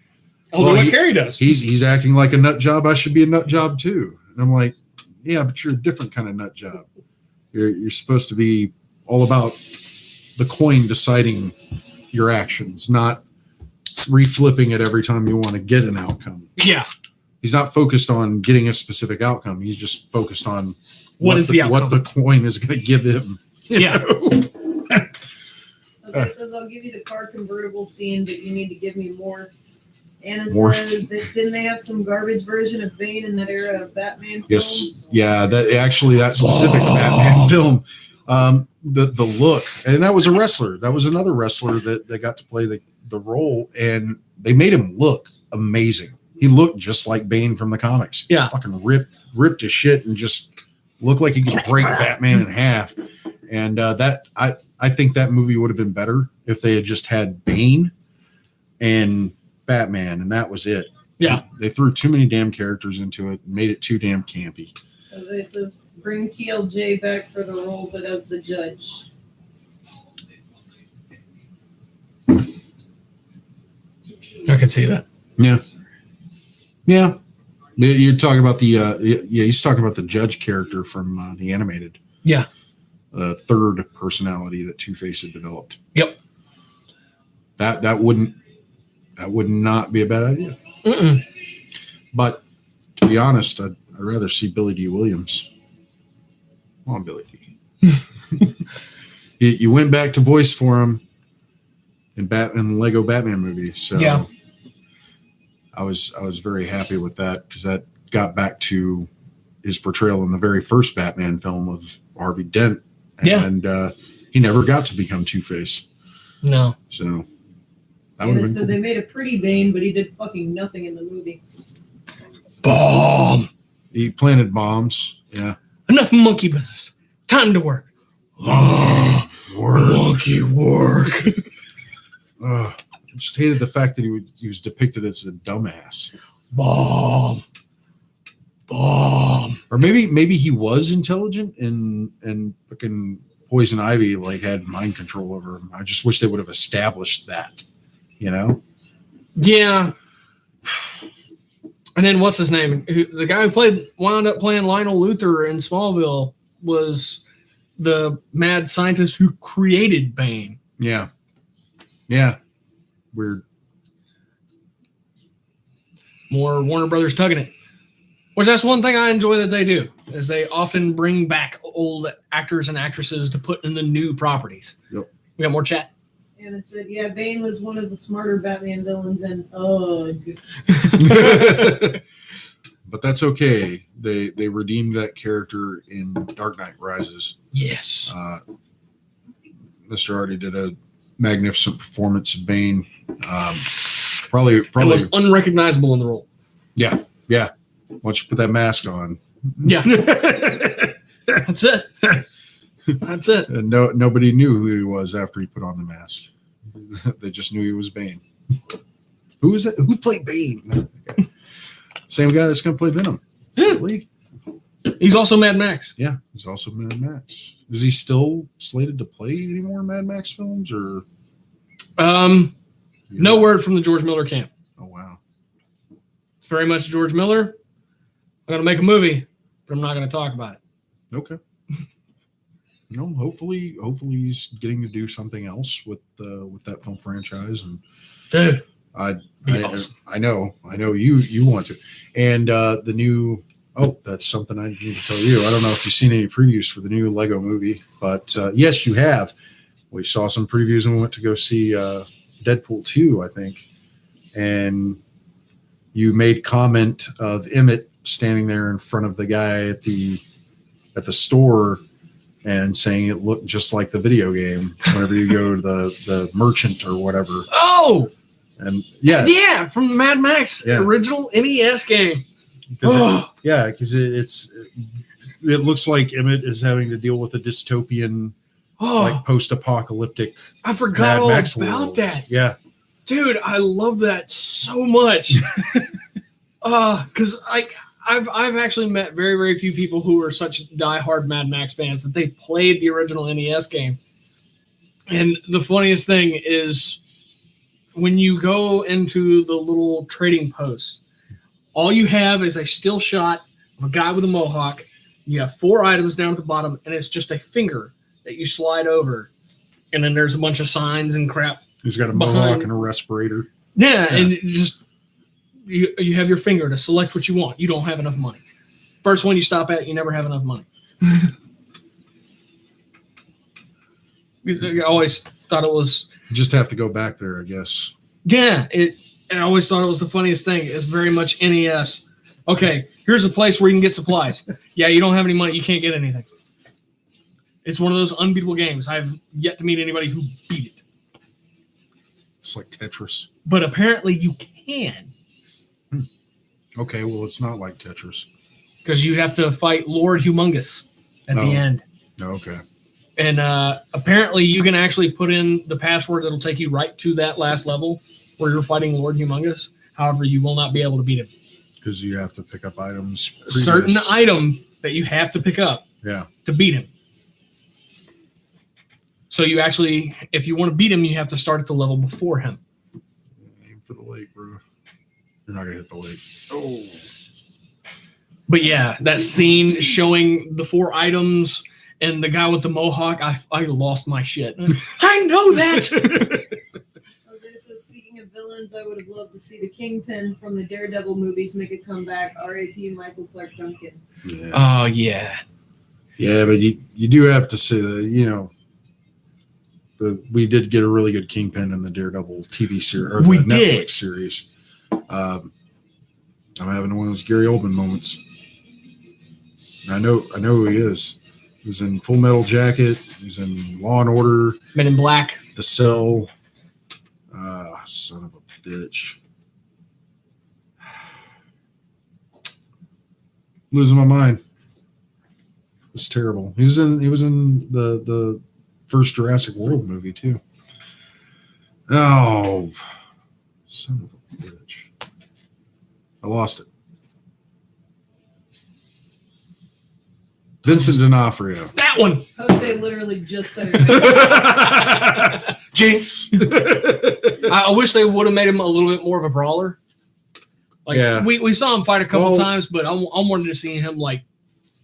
What Carrey does. He's acting like a nut job. I should be a nut job too. And I'm like, yeah, but you're a different kind of nut job. You're supposed to be all about the coin deciding your actions, not reflipping it every time you want to get an outcome. Yeah. He's not focused on getting a specific outcome. He's just focused on what the coin is going to give him. Yeah. Okay, says I'll give you the car convertible scene, but you need to give me more. Anna More. said that didn't they have some garbage version of Bane in that era of Batman films? Yes. Yeah. That specific Batman film. The look, and that was a wrestler. That was another wrestler that got to play the role, and they made him look amazing. He looked just like Bane from the comics. Yeah. Fucking ripped to shit and just looked like he could break Batman in half. And I think that movie would have been better if they had just had Bane and Batman, and that was it. Yeah. They threw too many damn characters into it and made it too damn campy. Jose says, bring TLJ back for the role, but as the judge. I could see that. Yeah. Yeah. You're talking about he's talking about the judge character from the animated. Yeah. Third personality that Two-Face had developed. Yep. That would not be a bad idea. Mm-mm. But to be honest, I'd rather see Billy D. Williams. Come on, Billy D. you went back to voice for him in the Lego Batman movie, so yeah. I was very happy with that because that got back to his portrayal in the very first Batman film of Harvey Dent, and he never got to become Two-Face. No, so. So they made a pretty Bane, but he did fucking nothing in the movie. Bomb. He planted bombs. Yeah. Enough monkey business. Time to work. Monkey work. I just hated the fact that he was depicted as a dumbass. Bomb. Or maybe he was intelligent and fucking Poison Ivy had mind control over him. I just wish they would have established that. Yeah. And then what's his name? The guy who wound up playing Lionel Luthor in Smallville was the mad scientist who created Bane. Yeah. Yeah. Weird. More Warner Brothers tugging it. Which that's one thing I enjoy that they do, is they often bring back old actors and actresses to put in the new properties. Yep. We got more chat. Anna said, yeah, Bane was one of the smarter Batman villains, and but that's okay. They redeemed that character in Dark Knight Rises. Yes. Mr. Hardy did a magnificent performance of Bane. Probably was unrecognizable in the role. Yeah. Why don't you put that mask on? Yeah. That's it. That's it. And nobody knew who he was after he put on the mask. They just knew he was Bane. Who is it? Who played Bane? Okay. Same guy that's going to play Venom. Yeah. Really? He's also Mad Max. Yeah, he's also Mad Max. Is he still slated to play any more Mad Max films, or? No word from the George Miller camp. Oh wow. It's very much George Miller. I'm going to make a movie, but I'm not going to talk about it. Okay. No, hopefully he's getting to do something else with that film franchise, and Dude, awesome. I know you want to, and the new. Oh, that's something I need to tell you. I don't know if you've seen any previews for the new Lego movie, but yes, you have. We saw some previews and we went to go see Deadpool 2, I think, and you made comment of Emmett standing there in front of the guy at the store and saying it looked just like the video game whenever you go to the merchant or whatever. Oh, and yeah, from the Mad Max original NES game. Because it looks like Emmett is having to deal with a dystopian, like post-apocalyptic. I forgot Mad all Max about world. that. Yeah, dude, I love that so much. Because I've actually met very, very few people who are such diehard Mad Max fans that they played the original NES game. And the funniest thing is when you go into the little trading post, all you have is a still shot of a guy with a mohawk. You have 4 items down at the bottom, and it's just a finger that you slide over. And then there's a bunch of signs and crap. He's got a mohawk and a respirator. Yeah, and just you have your finger to select what you want. You don't have enough money. First one you stop at, you never have enough money. I always thought it was... You just have to go back there, I guess. Yeah, I always thought it was the funniest thing. It's very much NES. Okay, here's a place where you can get supplies. Yeah, you don't have any money, you can't get anything. It's one of those unbeatable games. I've yet to meet anybody who beat it. It's like Tetris. But apparently you can. Okay, well, it's not like Tetris. Because you have to fight Lord Humongous at the end. Okay. And apparently you can actually put in the password that'll take you right to that last level where you're fighting Lord Humongous. However, you will not be able to beat him. Because you have to pick up items. A certain item that you have to pick up to beat him. So you actually, if you want to beat him, you have to start at the level before him. Aim for the lake, bro. You're not going to hit the lake. Oh. But yeah, that scene showing the 4 items and the guy with the mohawk, I lost my shit. I know that! So speaking of villains, I would have loved to see the Kingpin from the Daredevil movies make a comeback. R.A.P. Michael Clark Duncan. Yeah. Oh, yeah. Yeah, but you do have to say that, we did get a really good Kingpin in the Daredevil TV series, or the Netflix series. I'm having one of those Gary Oldman moments. I know who he is. He was in Full Metal Jacket. He was in Law and Order. Men in Black. The Cell. Son of a bitch. Losing my mind. It's terrible. He was in the first Jurassic World movie too. Oh, son of a bitch. I lost it. Vincent D'Onofrio. That one. Jose literally just said it. Jinx. I wish they would have made him a little bit more of a brawler. We saw him fight a couple times, but I wanted to see him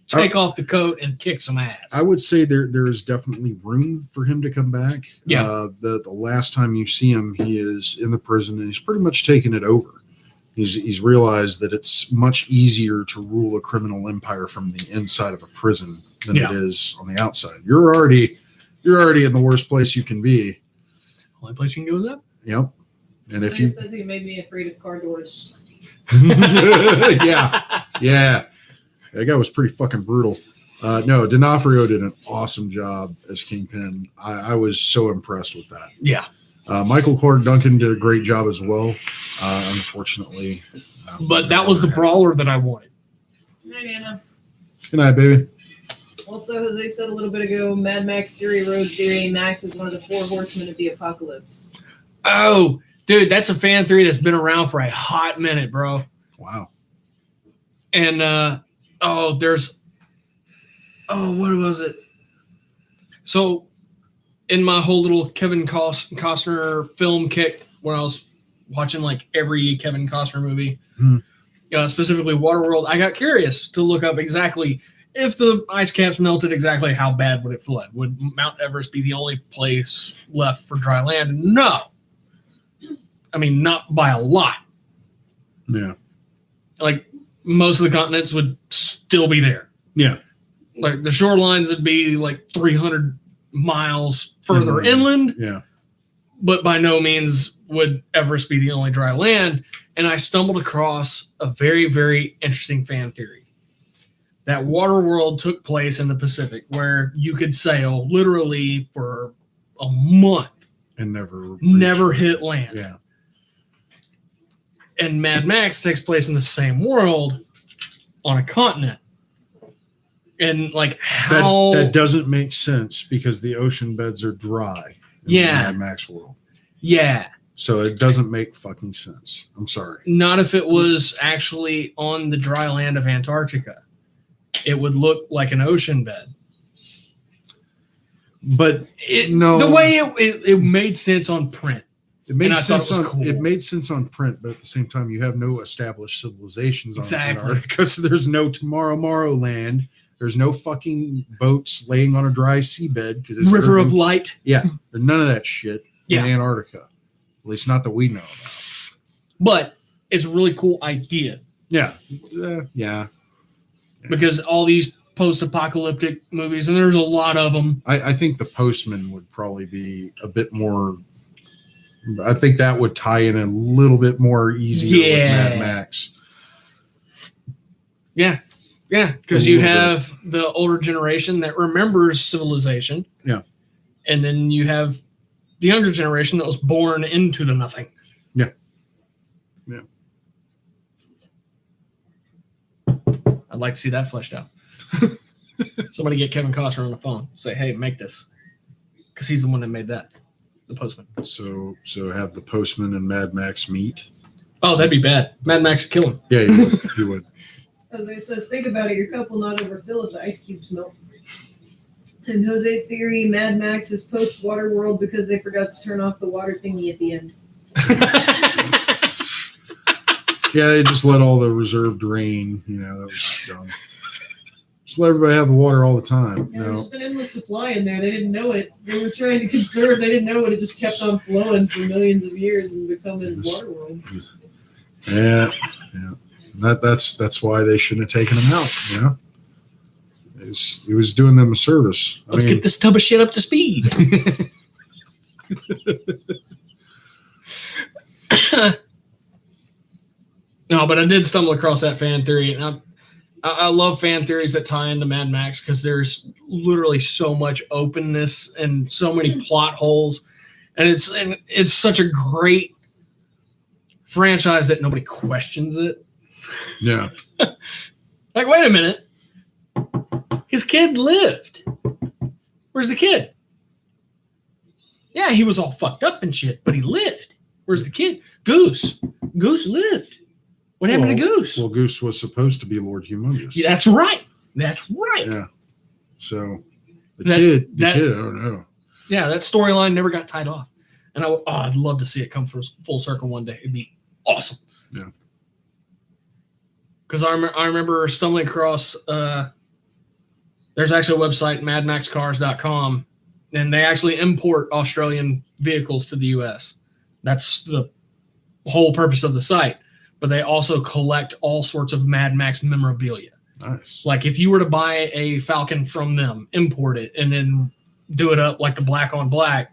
take off the coat and kick some ass. I would say there's definitely room for him to come back. Yeah. The last time you see him, he is in the prison and he's pretty much taken it over. He's realized that it's much easier to rule a criminal empire from the inside of a prison than it is on the outside. You're already in the worst place you can be. Only place you can go is up. Yep. And if you said he made me afraid of car doors. yeah. That guy was pretty fucking brutal. No, D'Onofrio did an awesome job as Kingpin. I was so impressed with that. Yeah. Michael Clark Duncan did a great job as well. Unfortunately. But that was the brawler that I wanted. Hi, Anna. Good night, baby. Also, as I said a little bit ago, Mad Max Fury Road theory, Max is one of the 4 horsemen of the apocalypse. Oh, dude, that's a fan theory that's been around for a hot minute, bro. Wow. And what was it? So, in my whole little Kevin Costner film kick, when I was watching like every Kevin Costner movie, specifically Waterworld, I got curious to look up exactly if the ice caps melted, exactly how bad would it flood? Would Mount Everest be the only place left for dry land? No. I mean, not by a lot. Yeah. Like, most of the continents would still be there. Yeah. Like, the shorelines would be like 300 miles further inland. Yeah. But by no means would Everest be the only dry land. And I stumbled across a very, very interesting fan theory. That Waterworld took place in the Pacific, where you could sail literally for a month and never hit land. Yeah. And Mad Max takes place in the same world on a continent. And like how that doesn't make sense because the ocean beds are dry in the Mad Max world. Yeah. So it doesn't make fucking sense. I'm sorry. Not if it was actually on the dry land of Antarctica. It would look like an ocean bed. But the way it made sense on print. It made sense on print, but at the same time, you have no established civilizations on Antarctica. So there's no Tomorrowland. There's no fucking boats laying on a dry seabed because River of Light. Yeah, there's none of that shit in Antarctica. At least not that we know about. But it's a really cool idea. Yeah. Because all these post-apocalyptic movies, and there's a lot of them. I think The Postman would probably be a bit more. I think that would tie in a little bit more easier with Mad Max. Yeah, because you have the older generation that remembers civilization. Yeah. And then you have the younger generation that was born into the nothing. Yeah. I'd like to see that fleshed out. Somebody get Kevin Costner on the phone. Say, hey, make this. Because he's the one that made that. The Postman. So have the Postman and Mad Max meet? Oh, that'd be bad. Mad Max would kill him. Yeah, he would. As I says, think about it. Your cup will not overfill if the ice cubes melt. In Jose's theory, Mad Max is post-water world because they forgot to turn off the water thingy at the end. Yeah, they just let all the reserved rain. That was dumb. Just let everybody have the water all the time. Yeah, there's just an endless supply in there. They didn't know it. They were trying to conserve. They didn't know it. It just kept on flowing for millions of years and becoming water world. Yeah. That's why they shouldn't have taken him out. He was doing them a service. Let's get this tub of shit up to speed. No, but I did stumble across that fan theory, and I love fan theories that tie into Mad Max because there's literally so much openness and so many plot holes, and it's such a great franchise that nobody questions it. Yeah. Like, wait a minute. His kid lived. Where's the kid? Yeah, he was all fucked up and shit, but he lived. Where's the kid? Goose. Goose lived. What happened to Goose? Well, Goose was supposed to be Lord Humongous. Yeah, that's right. That's right. Yeah. So the kid, I don't know. Yeah, that storyline never got tied off. And I'd love to see it come full circle one day. It'd be awesome. Yeah. Because I remember stumbling across, there's actually a website, madmaxcars.com, and they actually import Australian vehicles to the U.S. That's the whole purpose of the site. But they also collect all sorts of Mad Max memorabilia. Nice. Like if you were to buy a Falcon from them, import it, and then do it up like the black on black,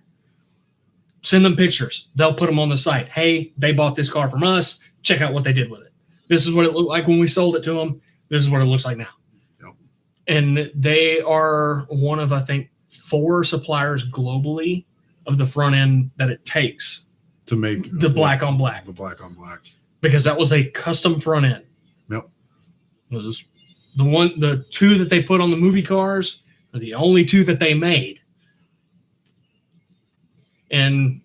send them pictures. They'll put them on the site. Hey, they bought this car from us. Check out what they did with it. This is what it looked like when we sold it to them. This is what it looks like now. Yep. And they are one of, I think, 4 suppliers globally of the front end that it takes to make the black on black. The black on black. Because that was a custom front end. Yep. It was the two that they put on the movie cars are the only two that they made. And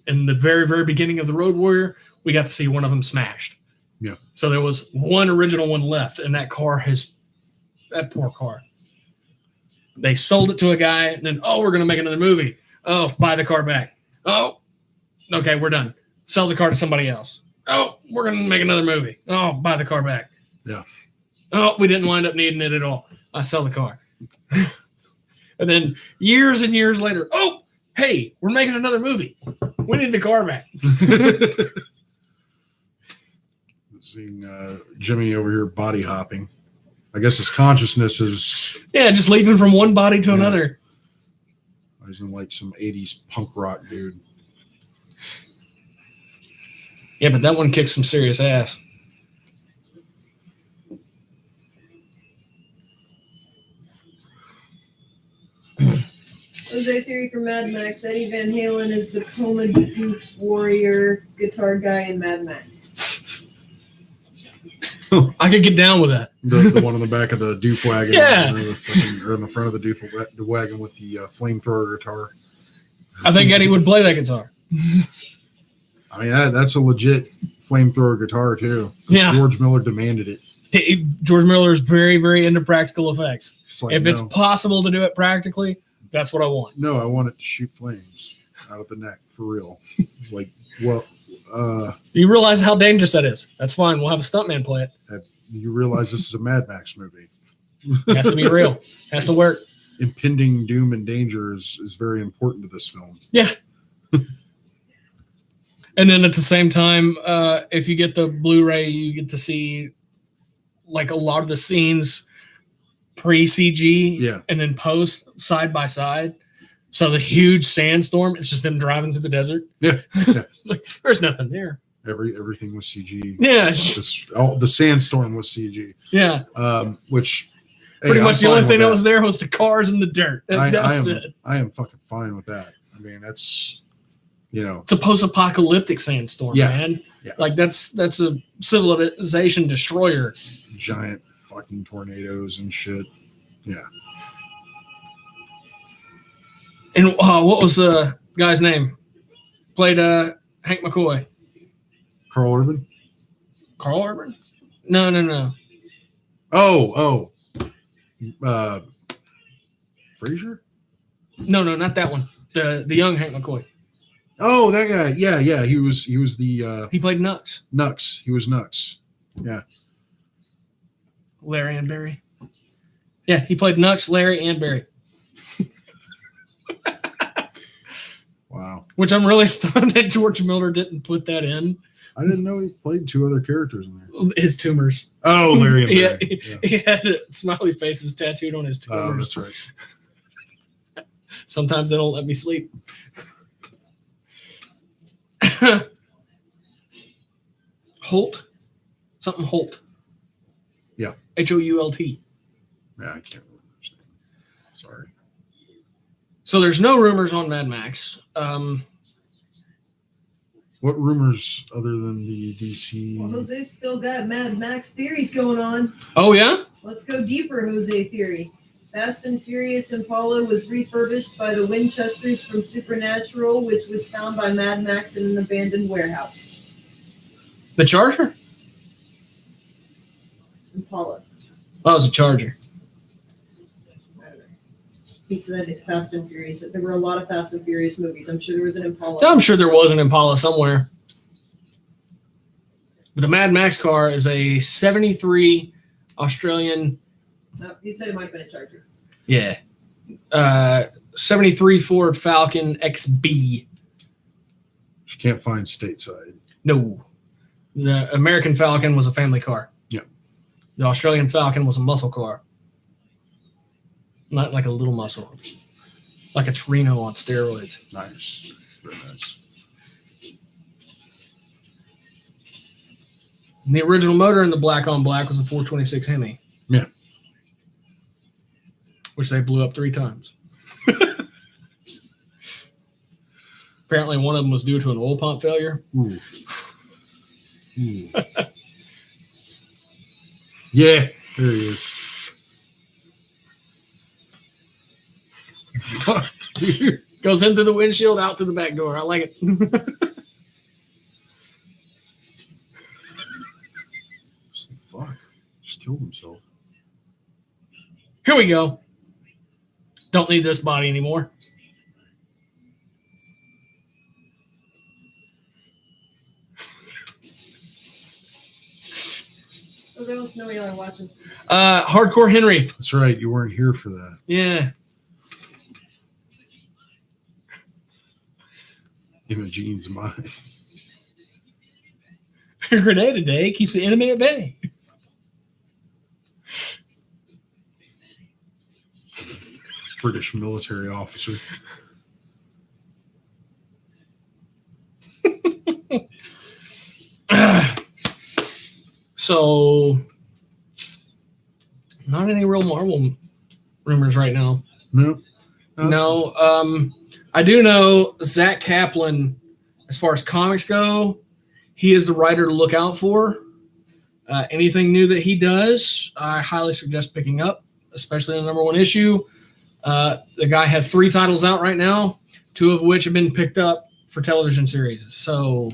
in the very, very beginning of the Road Warrior, we got to see one of them smashed. Yeah. So there was one original one left, and that poor car. They sold it to a guy, and then, we're going to make another movie. Oh, buy the car back. Oh, okay, we're done. Sell the car to somebody else. Oh, we're going to make another movie. Oh, buy the car back. Yeah. Oh, we didn't wind up needing it at all. I sell the car. And then years and years later, hey, we're making another movie. We need the car back. Seeing Jimmy over here body hopping. I guess his consciousness is... Yeah, just leaping from one body to another. He's in like some 80s punk rock dude. Yeah, but that one kicks some serious ass. Jose theory for Mad Max. Eddie Van Halen is the Coma Doof Warrior guitar guy in Mad Max. I could get down with that. The one on the back of the doof wagon. Yeah. Or in the front of the doof wagon with the flamethrower guitar. I think Eddie would play that guitar. I mean, that's a legit flamethrower guitar, too. Yeah. George Miller demanded it. George Miller is very, very into practical effects. Like, if it's possible to do it practically, that's what I want. No, I want it to shoot flames out of the neck, for real. It's like, well... you realize how dangerous that is. That's fine. We'll have a stuntman play it. You realize this is a Mad Max movie. Has to be real. Has to work. Impending doom and danger is very important to this film. Yeah. And then at the same time, if you get the Blu-ray, you get to see like a lot of the scenes pre-CG and then post side by side. So the huge sandstorm, it's just them driving through the desert. Yeah. It's like, there's nothing there. Everything was CG. Yeah. The sandstorm was CG. Yeah. Which pretty much the only thing that was there was the cars and the dirt. That's it. I am fucking fine with that. I mean, that's, it's a post-apocalyptic sandstorm, man. Yeah. Like that's a civilization destroyer. Giant fucking tornadoes and shit. Yeah. And what was the guy's name? Played Hank McCoy. Carl Urban? Carl Urban? No. Oh. Frazier? No, not that one. The young Hank McCoy. Oh, that guy. Yeah. He was the he played Nux. Nux. He was Nux. Yeah. Larry and Barry. Yeah, he played Nux, Larry, and Barry. Wow. Which I'm really stunned that George Miller didn't put that in. I didn't know he played two other characters in there. His tumors. Oh, Larry and Barry. He had smiley faces tattooed on his tumors. Oh, that's right. Sometimes they don't let me sleep. Holt? Something Holt. Yeah. Hoult. Yeah, I can't remember his name. Sorry. So there's no rumors on Mad Max. What rumors other than the DC? Well, Jose's still got Mad Max theories going on. Oh, yeah? Let's go deeper, Jose theory. Fast and Furious Impala was refurbished by the Winchesters from Supernatural, which was found by Mad Max in an abandoned warehouse. The Charger? Impala. Oh, it was a Charger. He said Fast and Furious. There were a lot of Fast and Furious movies. I'm sure there was an Impala. I'm sure there was an Impala somewhere. But the Mad Max car is a 73 Australian. No, he said it might have been a Charger. Yeah. 73 Ford Falcon XB. You can't find stateside. No. The American Falcon was a family car. Yeah. The Australian Falcon was a muscle car. Not like a little muscle. Like a Torino on steroids. Nice. Very nice. And the original motor in the black on black was a 426 Hemi. Yeah. Which they blew up 3 times. Apparently, one of them was due to an oil pump failure. Ooh. Ooh. Yeah, there he is. Fuck, dude. Goes into the windshield, out to the back door. I like it. Fuck, just killed himself. Here we go. Don't need this body anymore. Oh, there was no y'all are watching. Hardcore Henry. That's right, you weren't here for that. Yeah. Imogene's mind. A grenade a day keeps the enemy at bay. British military officer. So, not any real Marvel rumors right now. No. No. I do know Zach Kaplan, as far as comics go, he is the writer to look out for. Anything new that he does, I highly suggest picking up, especially in the #1 issue. The guy has 3 titles out right now, 2 of which have been picked up for television series. So,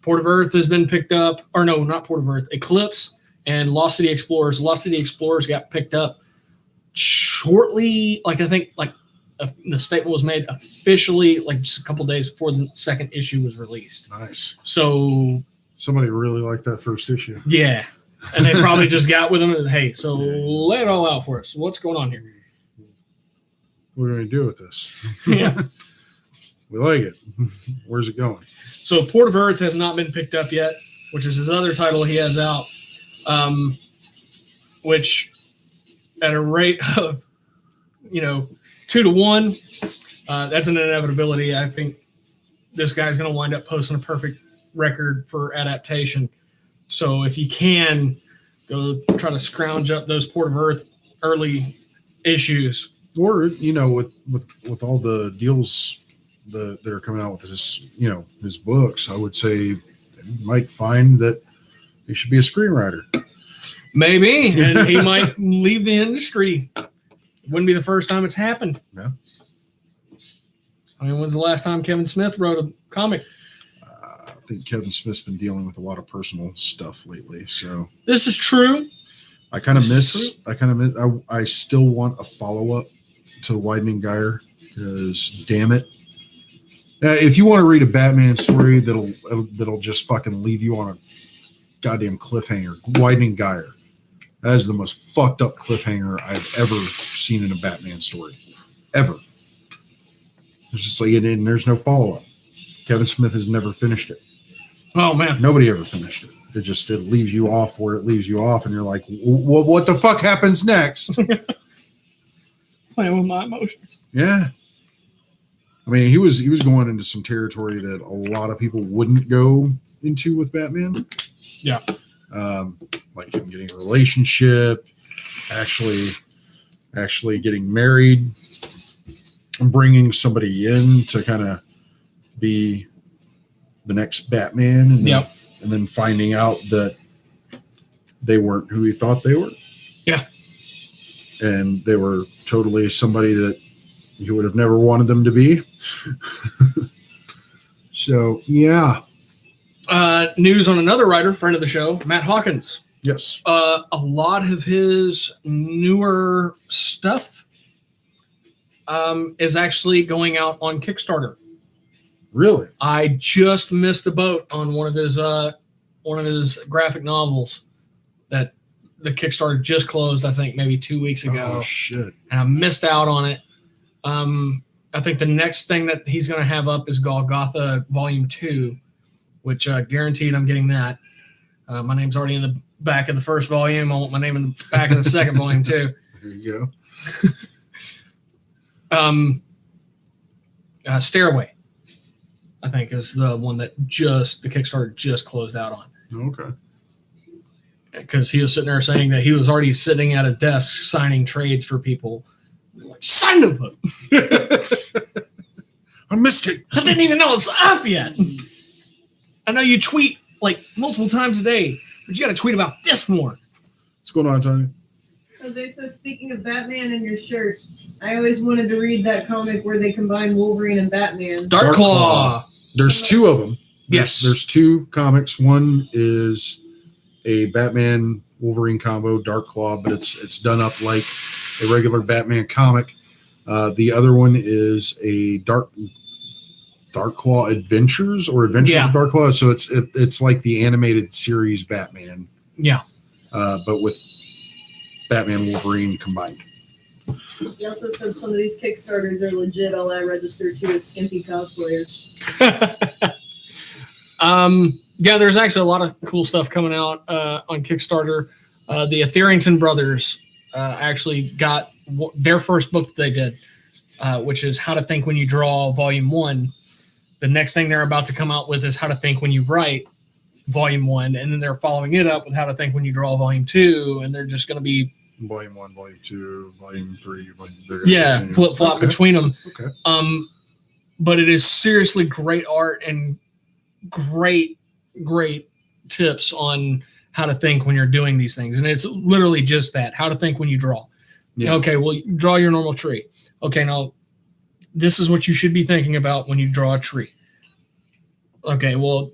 Port of Earth has been picked up, or no, not Port of Earth, Eclipse and Lost City Explorers. Lost City Explorers got picked up shortly, I think the statement was made officially just a couple days before the 2nd issue was released. Nice. So somebody really liked that first issue. Yeah. And they probably just got with them and, hey, so lay it all out for us. What's going on here? What are we going to do with this? Yeah. We like it. Where's it going? So Port of Earth has not been picked up yet, which is his other title he has out, which at a rate of, 2 to 1, that's an inevitability. I think this guy's going to wind up posting a perfect record for adaptation. So if you can, go try to scrounge up those Port of Earth early issues. Or, with all the deals that are coming out with his books, I would say you might find that he should be a screenwriter. Maybe, and he might leave the industry. It wouldn't be the first time it's happened. Yeah. I mean, when's the last time Kevin Smith wrote a comic? I think Kevin Smith's been dealing with a lot of personal stuff lately, so this is true. I still want a follow-up to Widening Gyre, because damn it. If you want to read a Batman story that'll just fucking leave you on a goddamn cliffhanger, Widening Gyre. That is the most fucked up cliffhanger I've ever seen in a Batman story. Ever. It's just and there's no follow-up. Kevin Smith has never finished it. Oh, man. Nobody ever finished it. It leaves you off where it leaves you off, and you're like, what the fuck happens next? Playing with my emotions. Yeah. I mean, he was going into some territory that a lot of people wouldn't go into with Batman. Yeah. Like him getting a relationship, actually getting married, and bringing somebody in to kind of be the next Batman, and then finding out that they weren't who he thought they were. Yeah. And they were totally somebody that he would have never wanted them to be. So, yeah. News on another writer, friend of the show, Matt Hawkins. Yes. A lot of his newer stuff is actually going out on Kickstarter. Really? I just missed the boat on one of his graphic novels that the Kickstarter just closed, I think maybe 2 weeks ago. Oh, shit. And I missed out on it. I think the next thing that he's going to have up is Golgotha Volume 2, which guaranteed I'm getting that. My name's already in the back of the first volume. I want my name in the back of the second volume, too. There you go. Stairway, I think, is the one that the Kickstarter just closed out on. Okay. Because he was sitting there saying that he was already sitting at a desk signing trades for people. Like, sign them! I missed it. I didn't even know it's up yet. I know you tweet like multiple times a day, but you got to tweet about this more. What's going on, Tony? Jose says, speaking of Batman and your shirt, I always wanted to read that comic where they combine Wolverine and Batman. Dark Claw. There's two of them. Yes. There's two comics. One is a Batman Wolverine combo, Dark Claw, but it's done up like a regular Batman comic. The other one is a Dark Claw Adventures of Dark Claw. So it's like the animated series Batman. Yeah. But with Batman Wolverine combined. He also said some of these Kickstarters are legit. All I registered to as skimpy cosplayers. Yeah, there's actually a lot of cool stuff coming out on Kickstarter. The Etherington brothers actually got their first book that they did, which is How to Think When You Draw, Volume 1. The next thing they're about to come out with is How to Think When You Write, Volume 1. And then they're following it up with How to Think When You Draw, Volume 2. And they're just going to be Volume 1, Volume 2, Volume 3. Flip-flop between them. Okay. But it is seriously great art and great tips on how to think when you're doing these things. And it's literally just that, how to think when you draw. Yeah. Okay, well, you draw your normal tree. Okay, now this is what you should be thinking about when you draw a tree. Okay, well,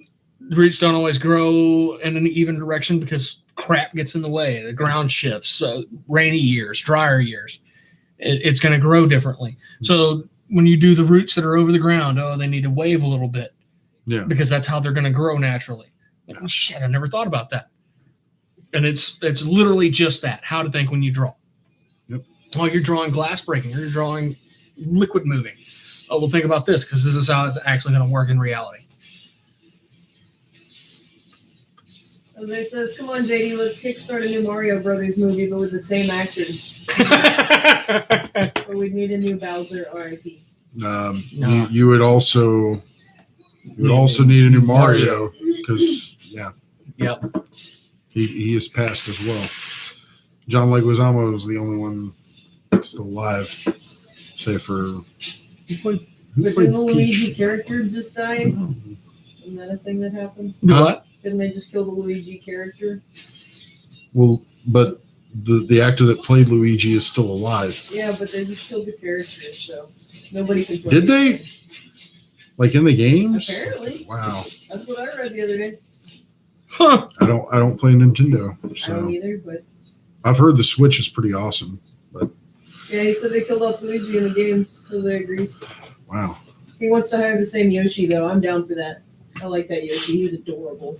roots don't always grow in an even direction because crap gets in the way. The ground shifts, rainy years, drier years. It's going to grow differently. So when you do the roots that are over the ground, they need to wave a little bit. Yeah. Because that's how they're going to grow naturally. Like, oh, shit, I never thought about that. And it's literally just that, how to think when you draw. Yep. Oh, you're drawing glass breaking, or you're drawing liquid moving. Oh, well, think about this, because this is how it's actually going to work in reality. Jose says, come on, JD, let's kickstart a new Mario Brothers movie, but with the same actors. Or we'd need a new Bowser, RIP. No. You would also need a new Mario, because, Yep. He is passed as well. John Leguizamo was the only one still alive, say for... Didn't the Luigi character just die? Isn't that a thing that happened? What? Didn't they just kill the Luigi character? Well, but the actor that played Luigi is still alive. Yeah, but they just killed the character, so nobody can play. Did they? Like in the games? Apparently. Wow. That's what I read the other day. Huh. I don't play Nintendo. So. I don't either, but I've heard the Switch is pretty awesome. But yeah, he said they killed off Luigi in the games. Jose agrees. Wow. He wants to hire the same Yoshi though. I'm down for that. I like that Yoshi. He was adorable.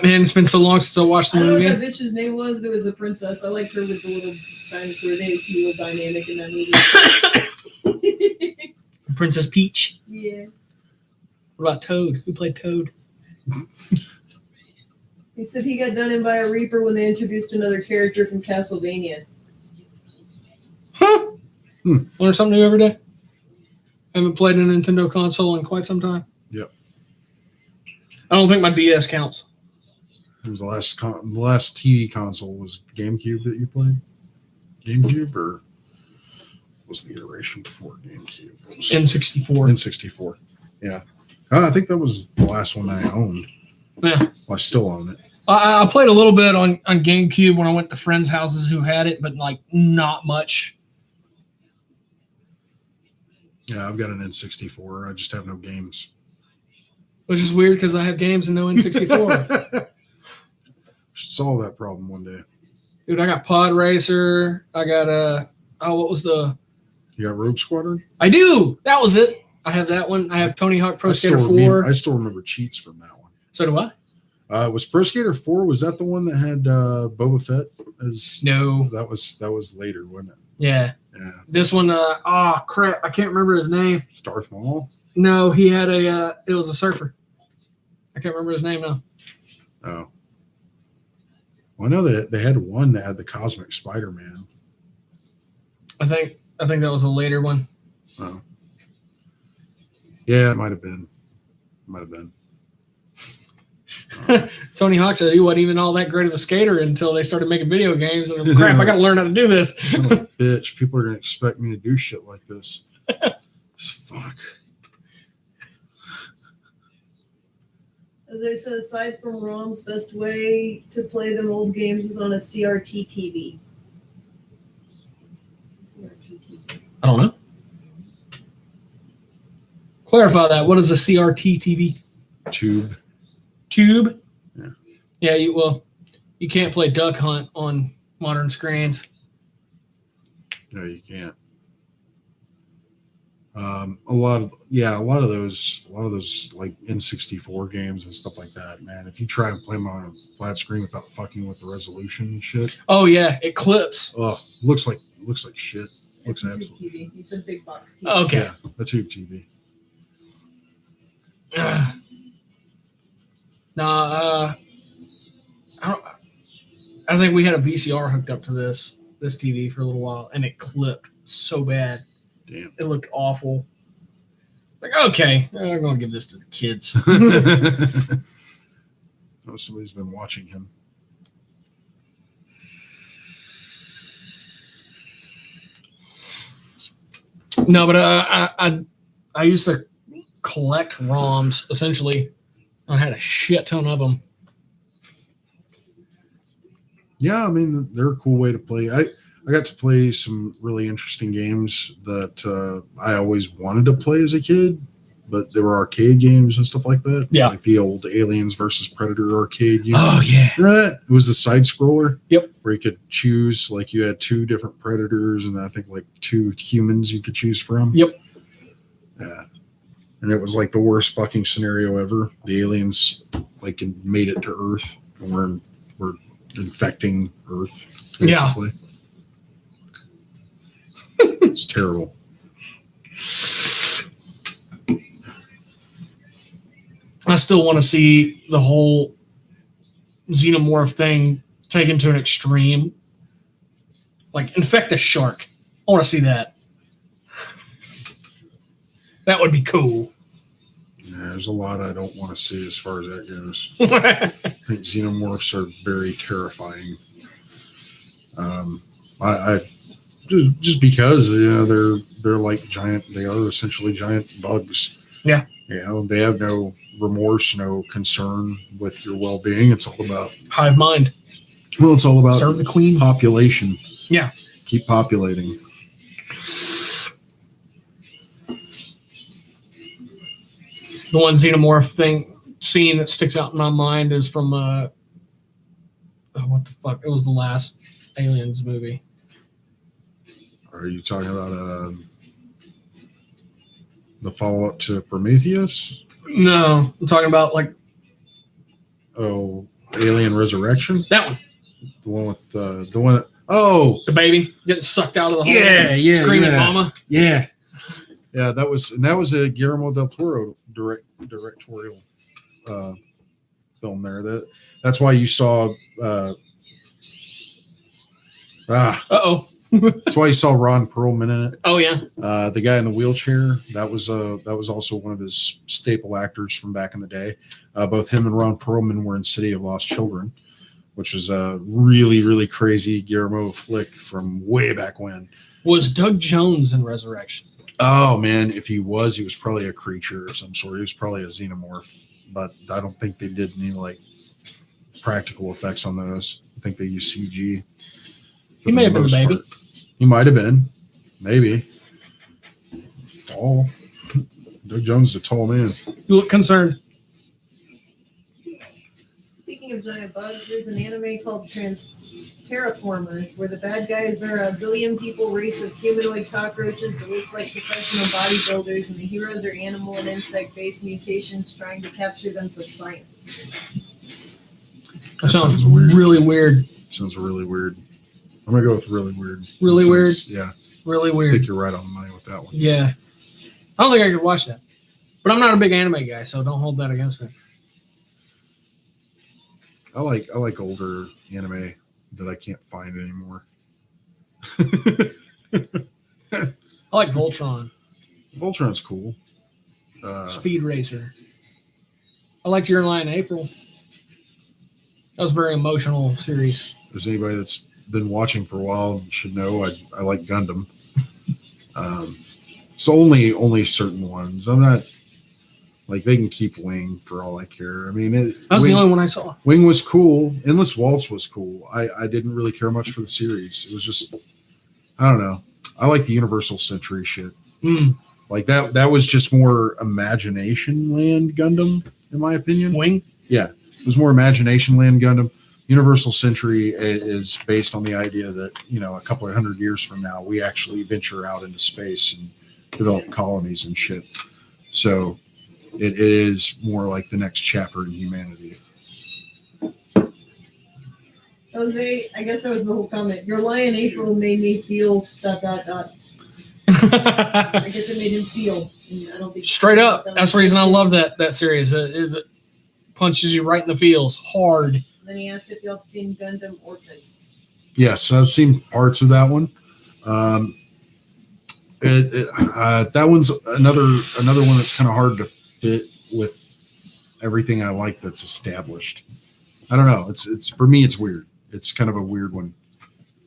Man, it's been so long since I watched the movie. I don't know what that bitch's name was. There was the princess. I liked her with the little dinosaur. They had a cute little dynamic in that movie. Princess Peach. Yeah. What about Toad? Who played Toad? He said he got done in by a Reaper when they introduced another character from Castlevania. Huh? Learn something new every day. Haven't played a Nintendo console in quite some time. Yep. I don't think my DS counts. It was the last TV console was GameCube that you played? GameCube, or was the iteration before GameCube? N64. N64. Yeah. I think that was the last one I owned. Yeah. Well, I still own it. I played a little bit on GameCube when I went to friends' houses who had it, but like not much. Yeah, I've got an N64. I just have no games. Which is weird because I have games and no N64. Should solve that problem one day. Dude, I got Pod Racer. I got what was the... You got Rogue Squadron? I do! That was it. I have that one. I have Tony Hawk Pro Skater 4. I still remember cheats from that one. So do I. Was Pro Skater 4, was that the one that had Boba Fett as... No. That was later, wasn't it? Yeah. Yeah. This one, crap, I can't remember his name. Darth Maul? No, he had it was a surfer. I can't remember his name now. Oh. Well, I know that they had one that had the Cosmic Spider-Man. I think that was a later one. Oh. Yeah, it might have been. Tony Hawk said he wasn't even all that great of a skater until they started making video games. And crap, I got to learn how to do this. Son of a bitch. People are going to expect me to do shit like this. Fuck. As I said, aside from ROMs, best way to play them old games is on a CRT TV. CRT TV. I don't know. Clarify that. What is a CRT TV? Tube. Tube? Yeah. Yeah, you can't play Duck Hunt on modern screens. No, you can't. A lot of those like N64 games and stuff like that, man. If you try and play them on a flat screen without fucking with the resolution and shit, Oh yeah, it clips. looks like shit. Looks It's a tube absolutely. TV. You said big box TV. Okay. Yeah, a tube TV. Nah, I think we had a VCR hooked up to this TV for a little while, and it clipped so bad. Damn. It looked awful. Like, okay, I'm going to give this to the kids. Oh, somebody's been watching him. No, but I used to collect ROMs, essentially. I had a shit ton of them. Yeah, I mean, they're a cool way to play. I got to play some really interesting games that I always wanted to play as a kid, but there were arcade games and stuff like that. Yeah. Like the old Aliens versus Predator arcade. Oh, yeah. Remember that? It was the side scroller. Yep. Where you could choose, like you had 2 different predators and I think like 2 humans you could choose from. Yep. Yeah. And it was like the worst fucking scenario ever. The aliens like made it to Earth and we're infecting Earth. Basically. Yeah. It's terrible. I still want to see the whole xenomorph thing taken to an extreme. Like, infect a shark. I want to see that. That would be cool. Yeah, there's a lot I don't want to see as far as that goes. I think xenomorphs are very terrifying. I just because they're like giant. They are essentially giant bugs. Yeah. They have no remorse, no concern with your well-being. It's all about Hive mind. Well, it's all about Serve the queen. population. Yeah. Keep populating. The one xenomorph scene that sticks out in my mind is from what the fuck? It was the last Aliens movie. Are you talking about the follow-up to Prometheus? No, I'm talking about like Oh, Alien Resurrection? that one. The one with the one. The baby getting sucked out of the hole. Yeah, Screaming yeah. mama. Yeah. That was a Guillermo del Toro directorial film there. That's why you saw Uh-oh. that's why you saw Ron Perlman in it. Oh, yeah. The guy in the wheelchair, that was also one of his staple actors from back in the day. Both him and Ron Perlman were in City of Lost Children, which was a really, really crazy Guillermo flick from way back when. Was Doug Jones in Resurrection? Oh man, if he was probably a creature of some sort. He was probably a xenomorph, but I don't think they did any like practical effects on those. I think they used CG. He may have been a baby. He might have been, maybe. Tall. Doug Jones is a tall man. You look concerned. Speaking of giant bugs, there's an anime called Terraformers, where the bad guys are a billion people race of humanoid cockroaches that looks like professional bodybuilders, and the heroes are animal and insect-based mutations trying to capture them for science. That sounds really weird. Sounds really weird. I'm gonna go with really weird. Really weird? Yeah. Really I weird. think you're right on the money with that one. Yeah. I don't think I could watch that. But I'm not a big anime guy, so don't hold that against me. I like older anime that I can't find anymore. I like Voltron. Voltron's cool. Speed Racer. I liked Your Lie in April. That was a very emotional series. As anybody that's been watching for a while should know, I like Gundam. It's only certain ones. I'm not Like they can keep Wing for all I care. I mean, that was the only one I saw. Wing was cool. Endless Waltz was cool. I didn't really care much for the series. It was just, I don't know. I like the Universal Century shit. Like that was just more Imagination Land Gundam, in my opinion. Wing? Yeah. It was more Imagination Land Gundam. Universal Century is based on the idea that, you know, a couple of 100 years from now, we actually venture out into space and develop colonies and shit. So it is more like the next chapter in humanity. Jose, I guess that was the whole comment. Your lie in April made me feel ... I guess it made him feel. And I don't think Straight up. That's the reason I love that series. It punches you right in the feels hard. Then he asked if y'all have seen Gundam Orphan. Yes, I've seen parts of that one. That one's another one that's kind of hard to fit with everything I like that's established. I don't know. It's for me, it's weird. It's kind of a weird one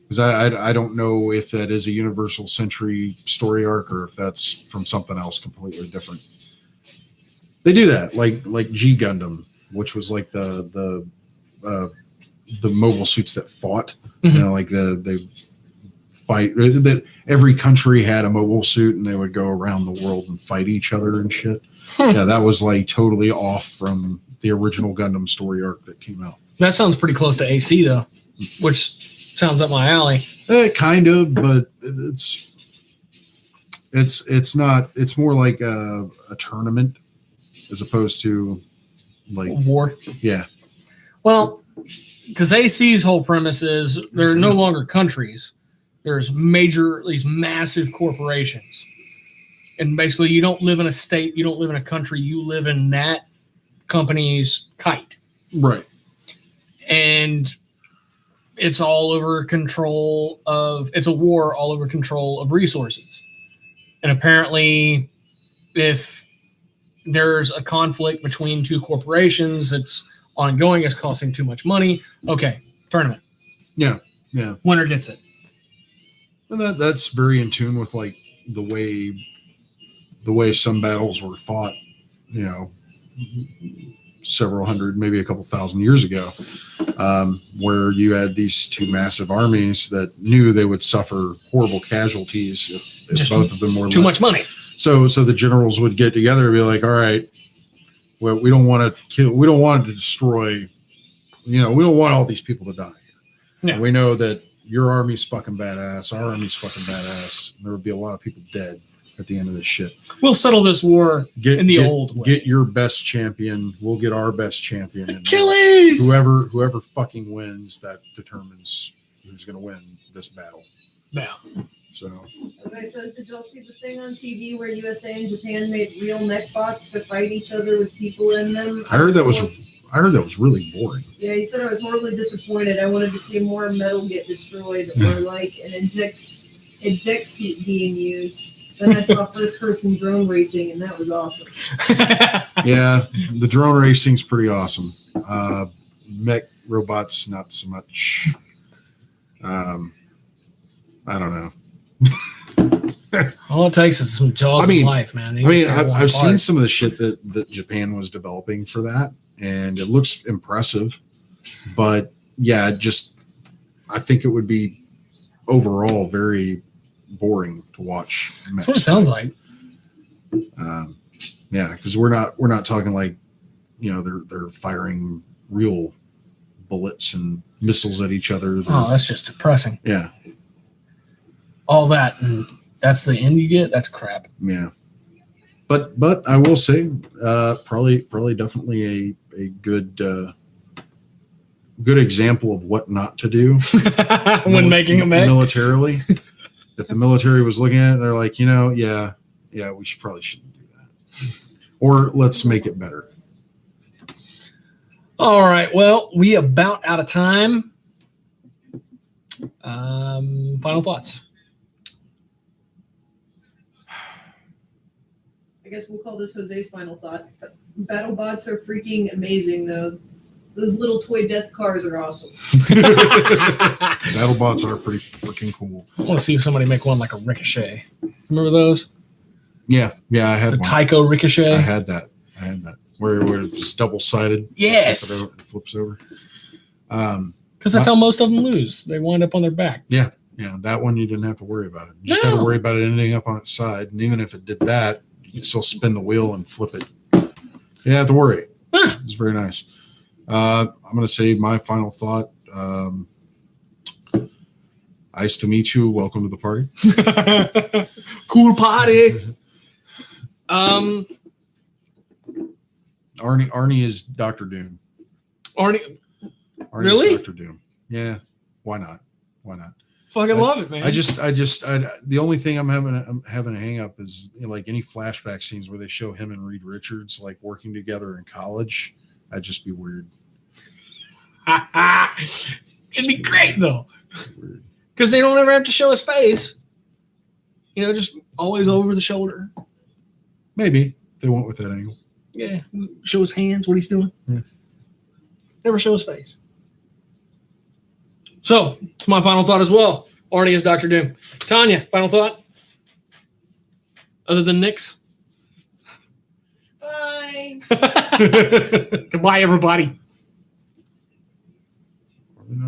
because I don't know if that is a Universal Century story arc or if that's from something else completely different. They do that like G Gundam, which was like the mobile suits that fought. You know, like they fight. Every country had a mobile suit, and they would go around the world and fight each other and shit. Yeah, that was like totally off from the original Gundam story arc that came out. That sounds pretty close to AC though, which sounds up my alley. Kind of, but it's not. It's more like a tournament as opposed to like war. Yeah. Well, because AC's whole premise is there are no longer countries. There's these massive corporations. And basically you don't live in a state, you don't live in a country, you live in that company's kite. Right. And it's all over control of, it's a war all over control of resources. And apparently if there's a conflict between two corporations, it's ongoing, it's costing too much money. Okay, tournament. Yeah. Winner gets it. And that's very in tune with like the way some battles were fought, you know, several hundred, maybe a couple thousand years ago, where you had these two massive armies that knew they would suffer horrible casualties if both of them were too much money. So the generals would get together and be like, all right, well, we don't want to kill, we don't want to destroy, you know, we don't want all these people to die. Yeah. We know that your army's fucking badass, our army's fucking badass. There would be a lot of people dead at the end of this shit. We'll settle this war in the old way. Get your best champion. We'll get our best champion. Achilles! Whoever fucking wins, that determines who's going to win this battle. Yeah. So. As I says, did y'all see the thing on TV where USA and Japan made real mech bots to fight each other with people in them? I heard that was really boring. Yeah, he said I was horribly disappointed. I wanted to see more metal get destroyed or like an eject seat being used. Then I saw first-person drone racing, and that was awesome. Yeah, the drone racing's pretty awesome. Mech robots, not so much. I don't know. All it takes is some jaws of life, man. I've seen some of the shit that Japan was developing for that, and it looks impressive. But yeah, I think it would be overall very boring to watch. That's what it sounds like. Yeah, because we're not talking like, you know, they're firing real bullets and missiles at each other. That's just depressing. Yeah. All that, and that's the end you get. That's crap. Yeah. But I will say, probably definitely a good example of what not to do when making a mech militarily. If the military was looking at it, they're like, you know, yeah, we probably shouldn't do that. Or let's make it better. All right. Well, we about out of time. Final thoughts. I guess we'll call this Jose's final thought. BattleBots are freaking amazing, though. Those little toy death cars are awesome. BattleBots are pretty freaking cool. I want to see if somebody make one like a Ricochet. Remember those? Yeah, I had the one. Tycho Ricochet. I had that. I had that where it's double sided. Yes. It flips over. Because that's how most of them lose. They wind up on their back. Yeah, that one you didn't have to worry about it. You just had to worry about it ending up on its side. And even if it did that, you could still spin the wheel and flip it. You didn't have to worry. Huh. It's very nice. I'm going to say my final thought. Nice to meet you. Welcome to the party. Cool party. Arnie is Dr. Doom. Arnie Arnie's really? Dr. Doom. Yeah. Why not? Fucking love it, man. The only thing I'm having a hang up is like any flashback scenes where they show him and Reed Richards like working together in college. That'd just be weird. It'd be great though, because they don't ever have to show his face. Just always over the shoulder. Maybe they went with that angle. Yeah, show his hands, what he's doing. Yeah. Never show his face. So, it's my final thought as well. Arnie is Dr. Doom. Tanya, final thought? Other than Nick's? Bye. Goodbye, everybody.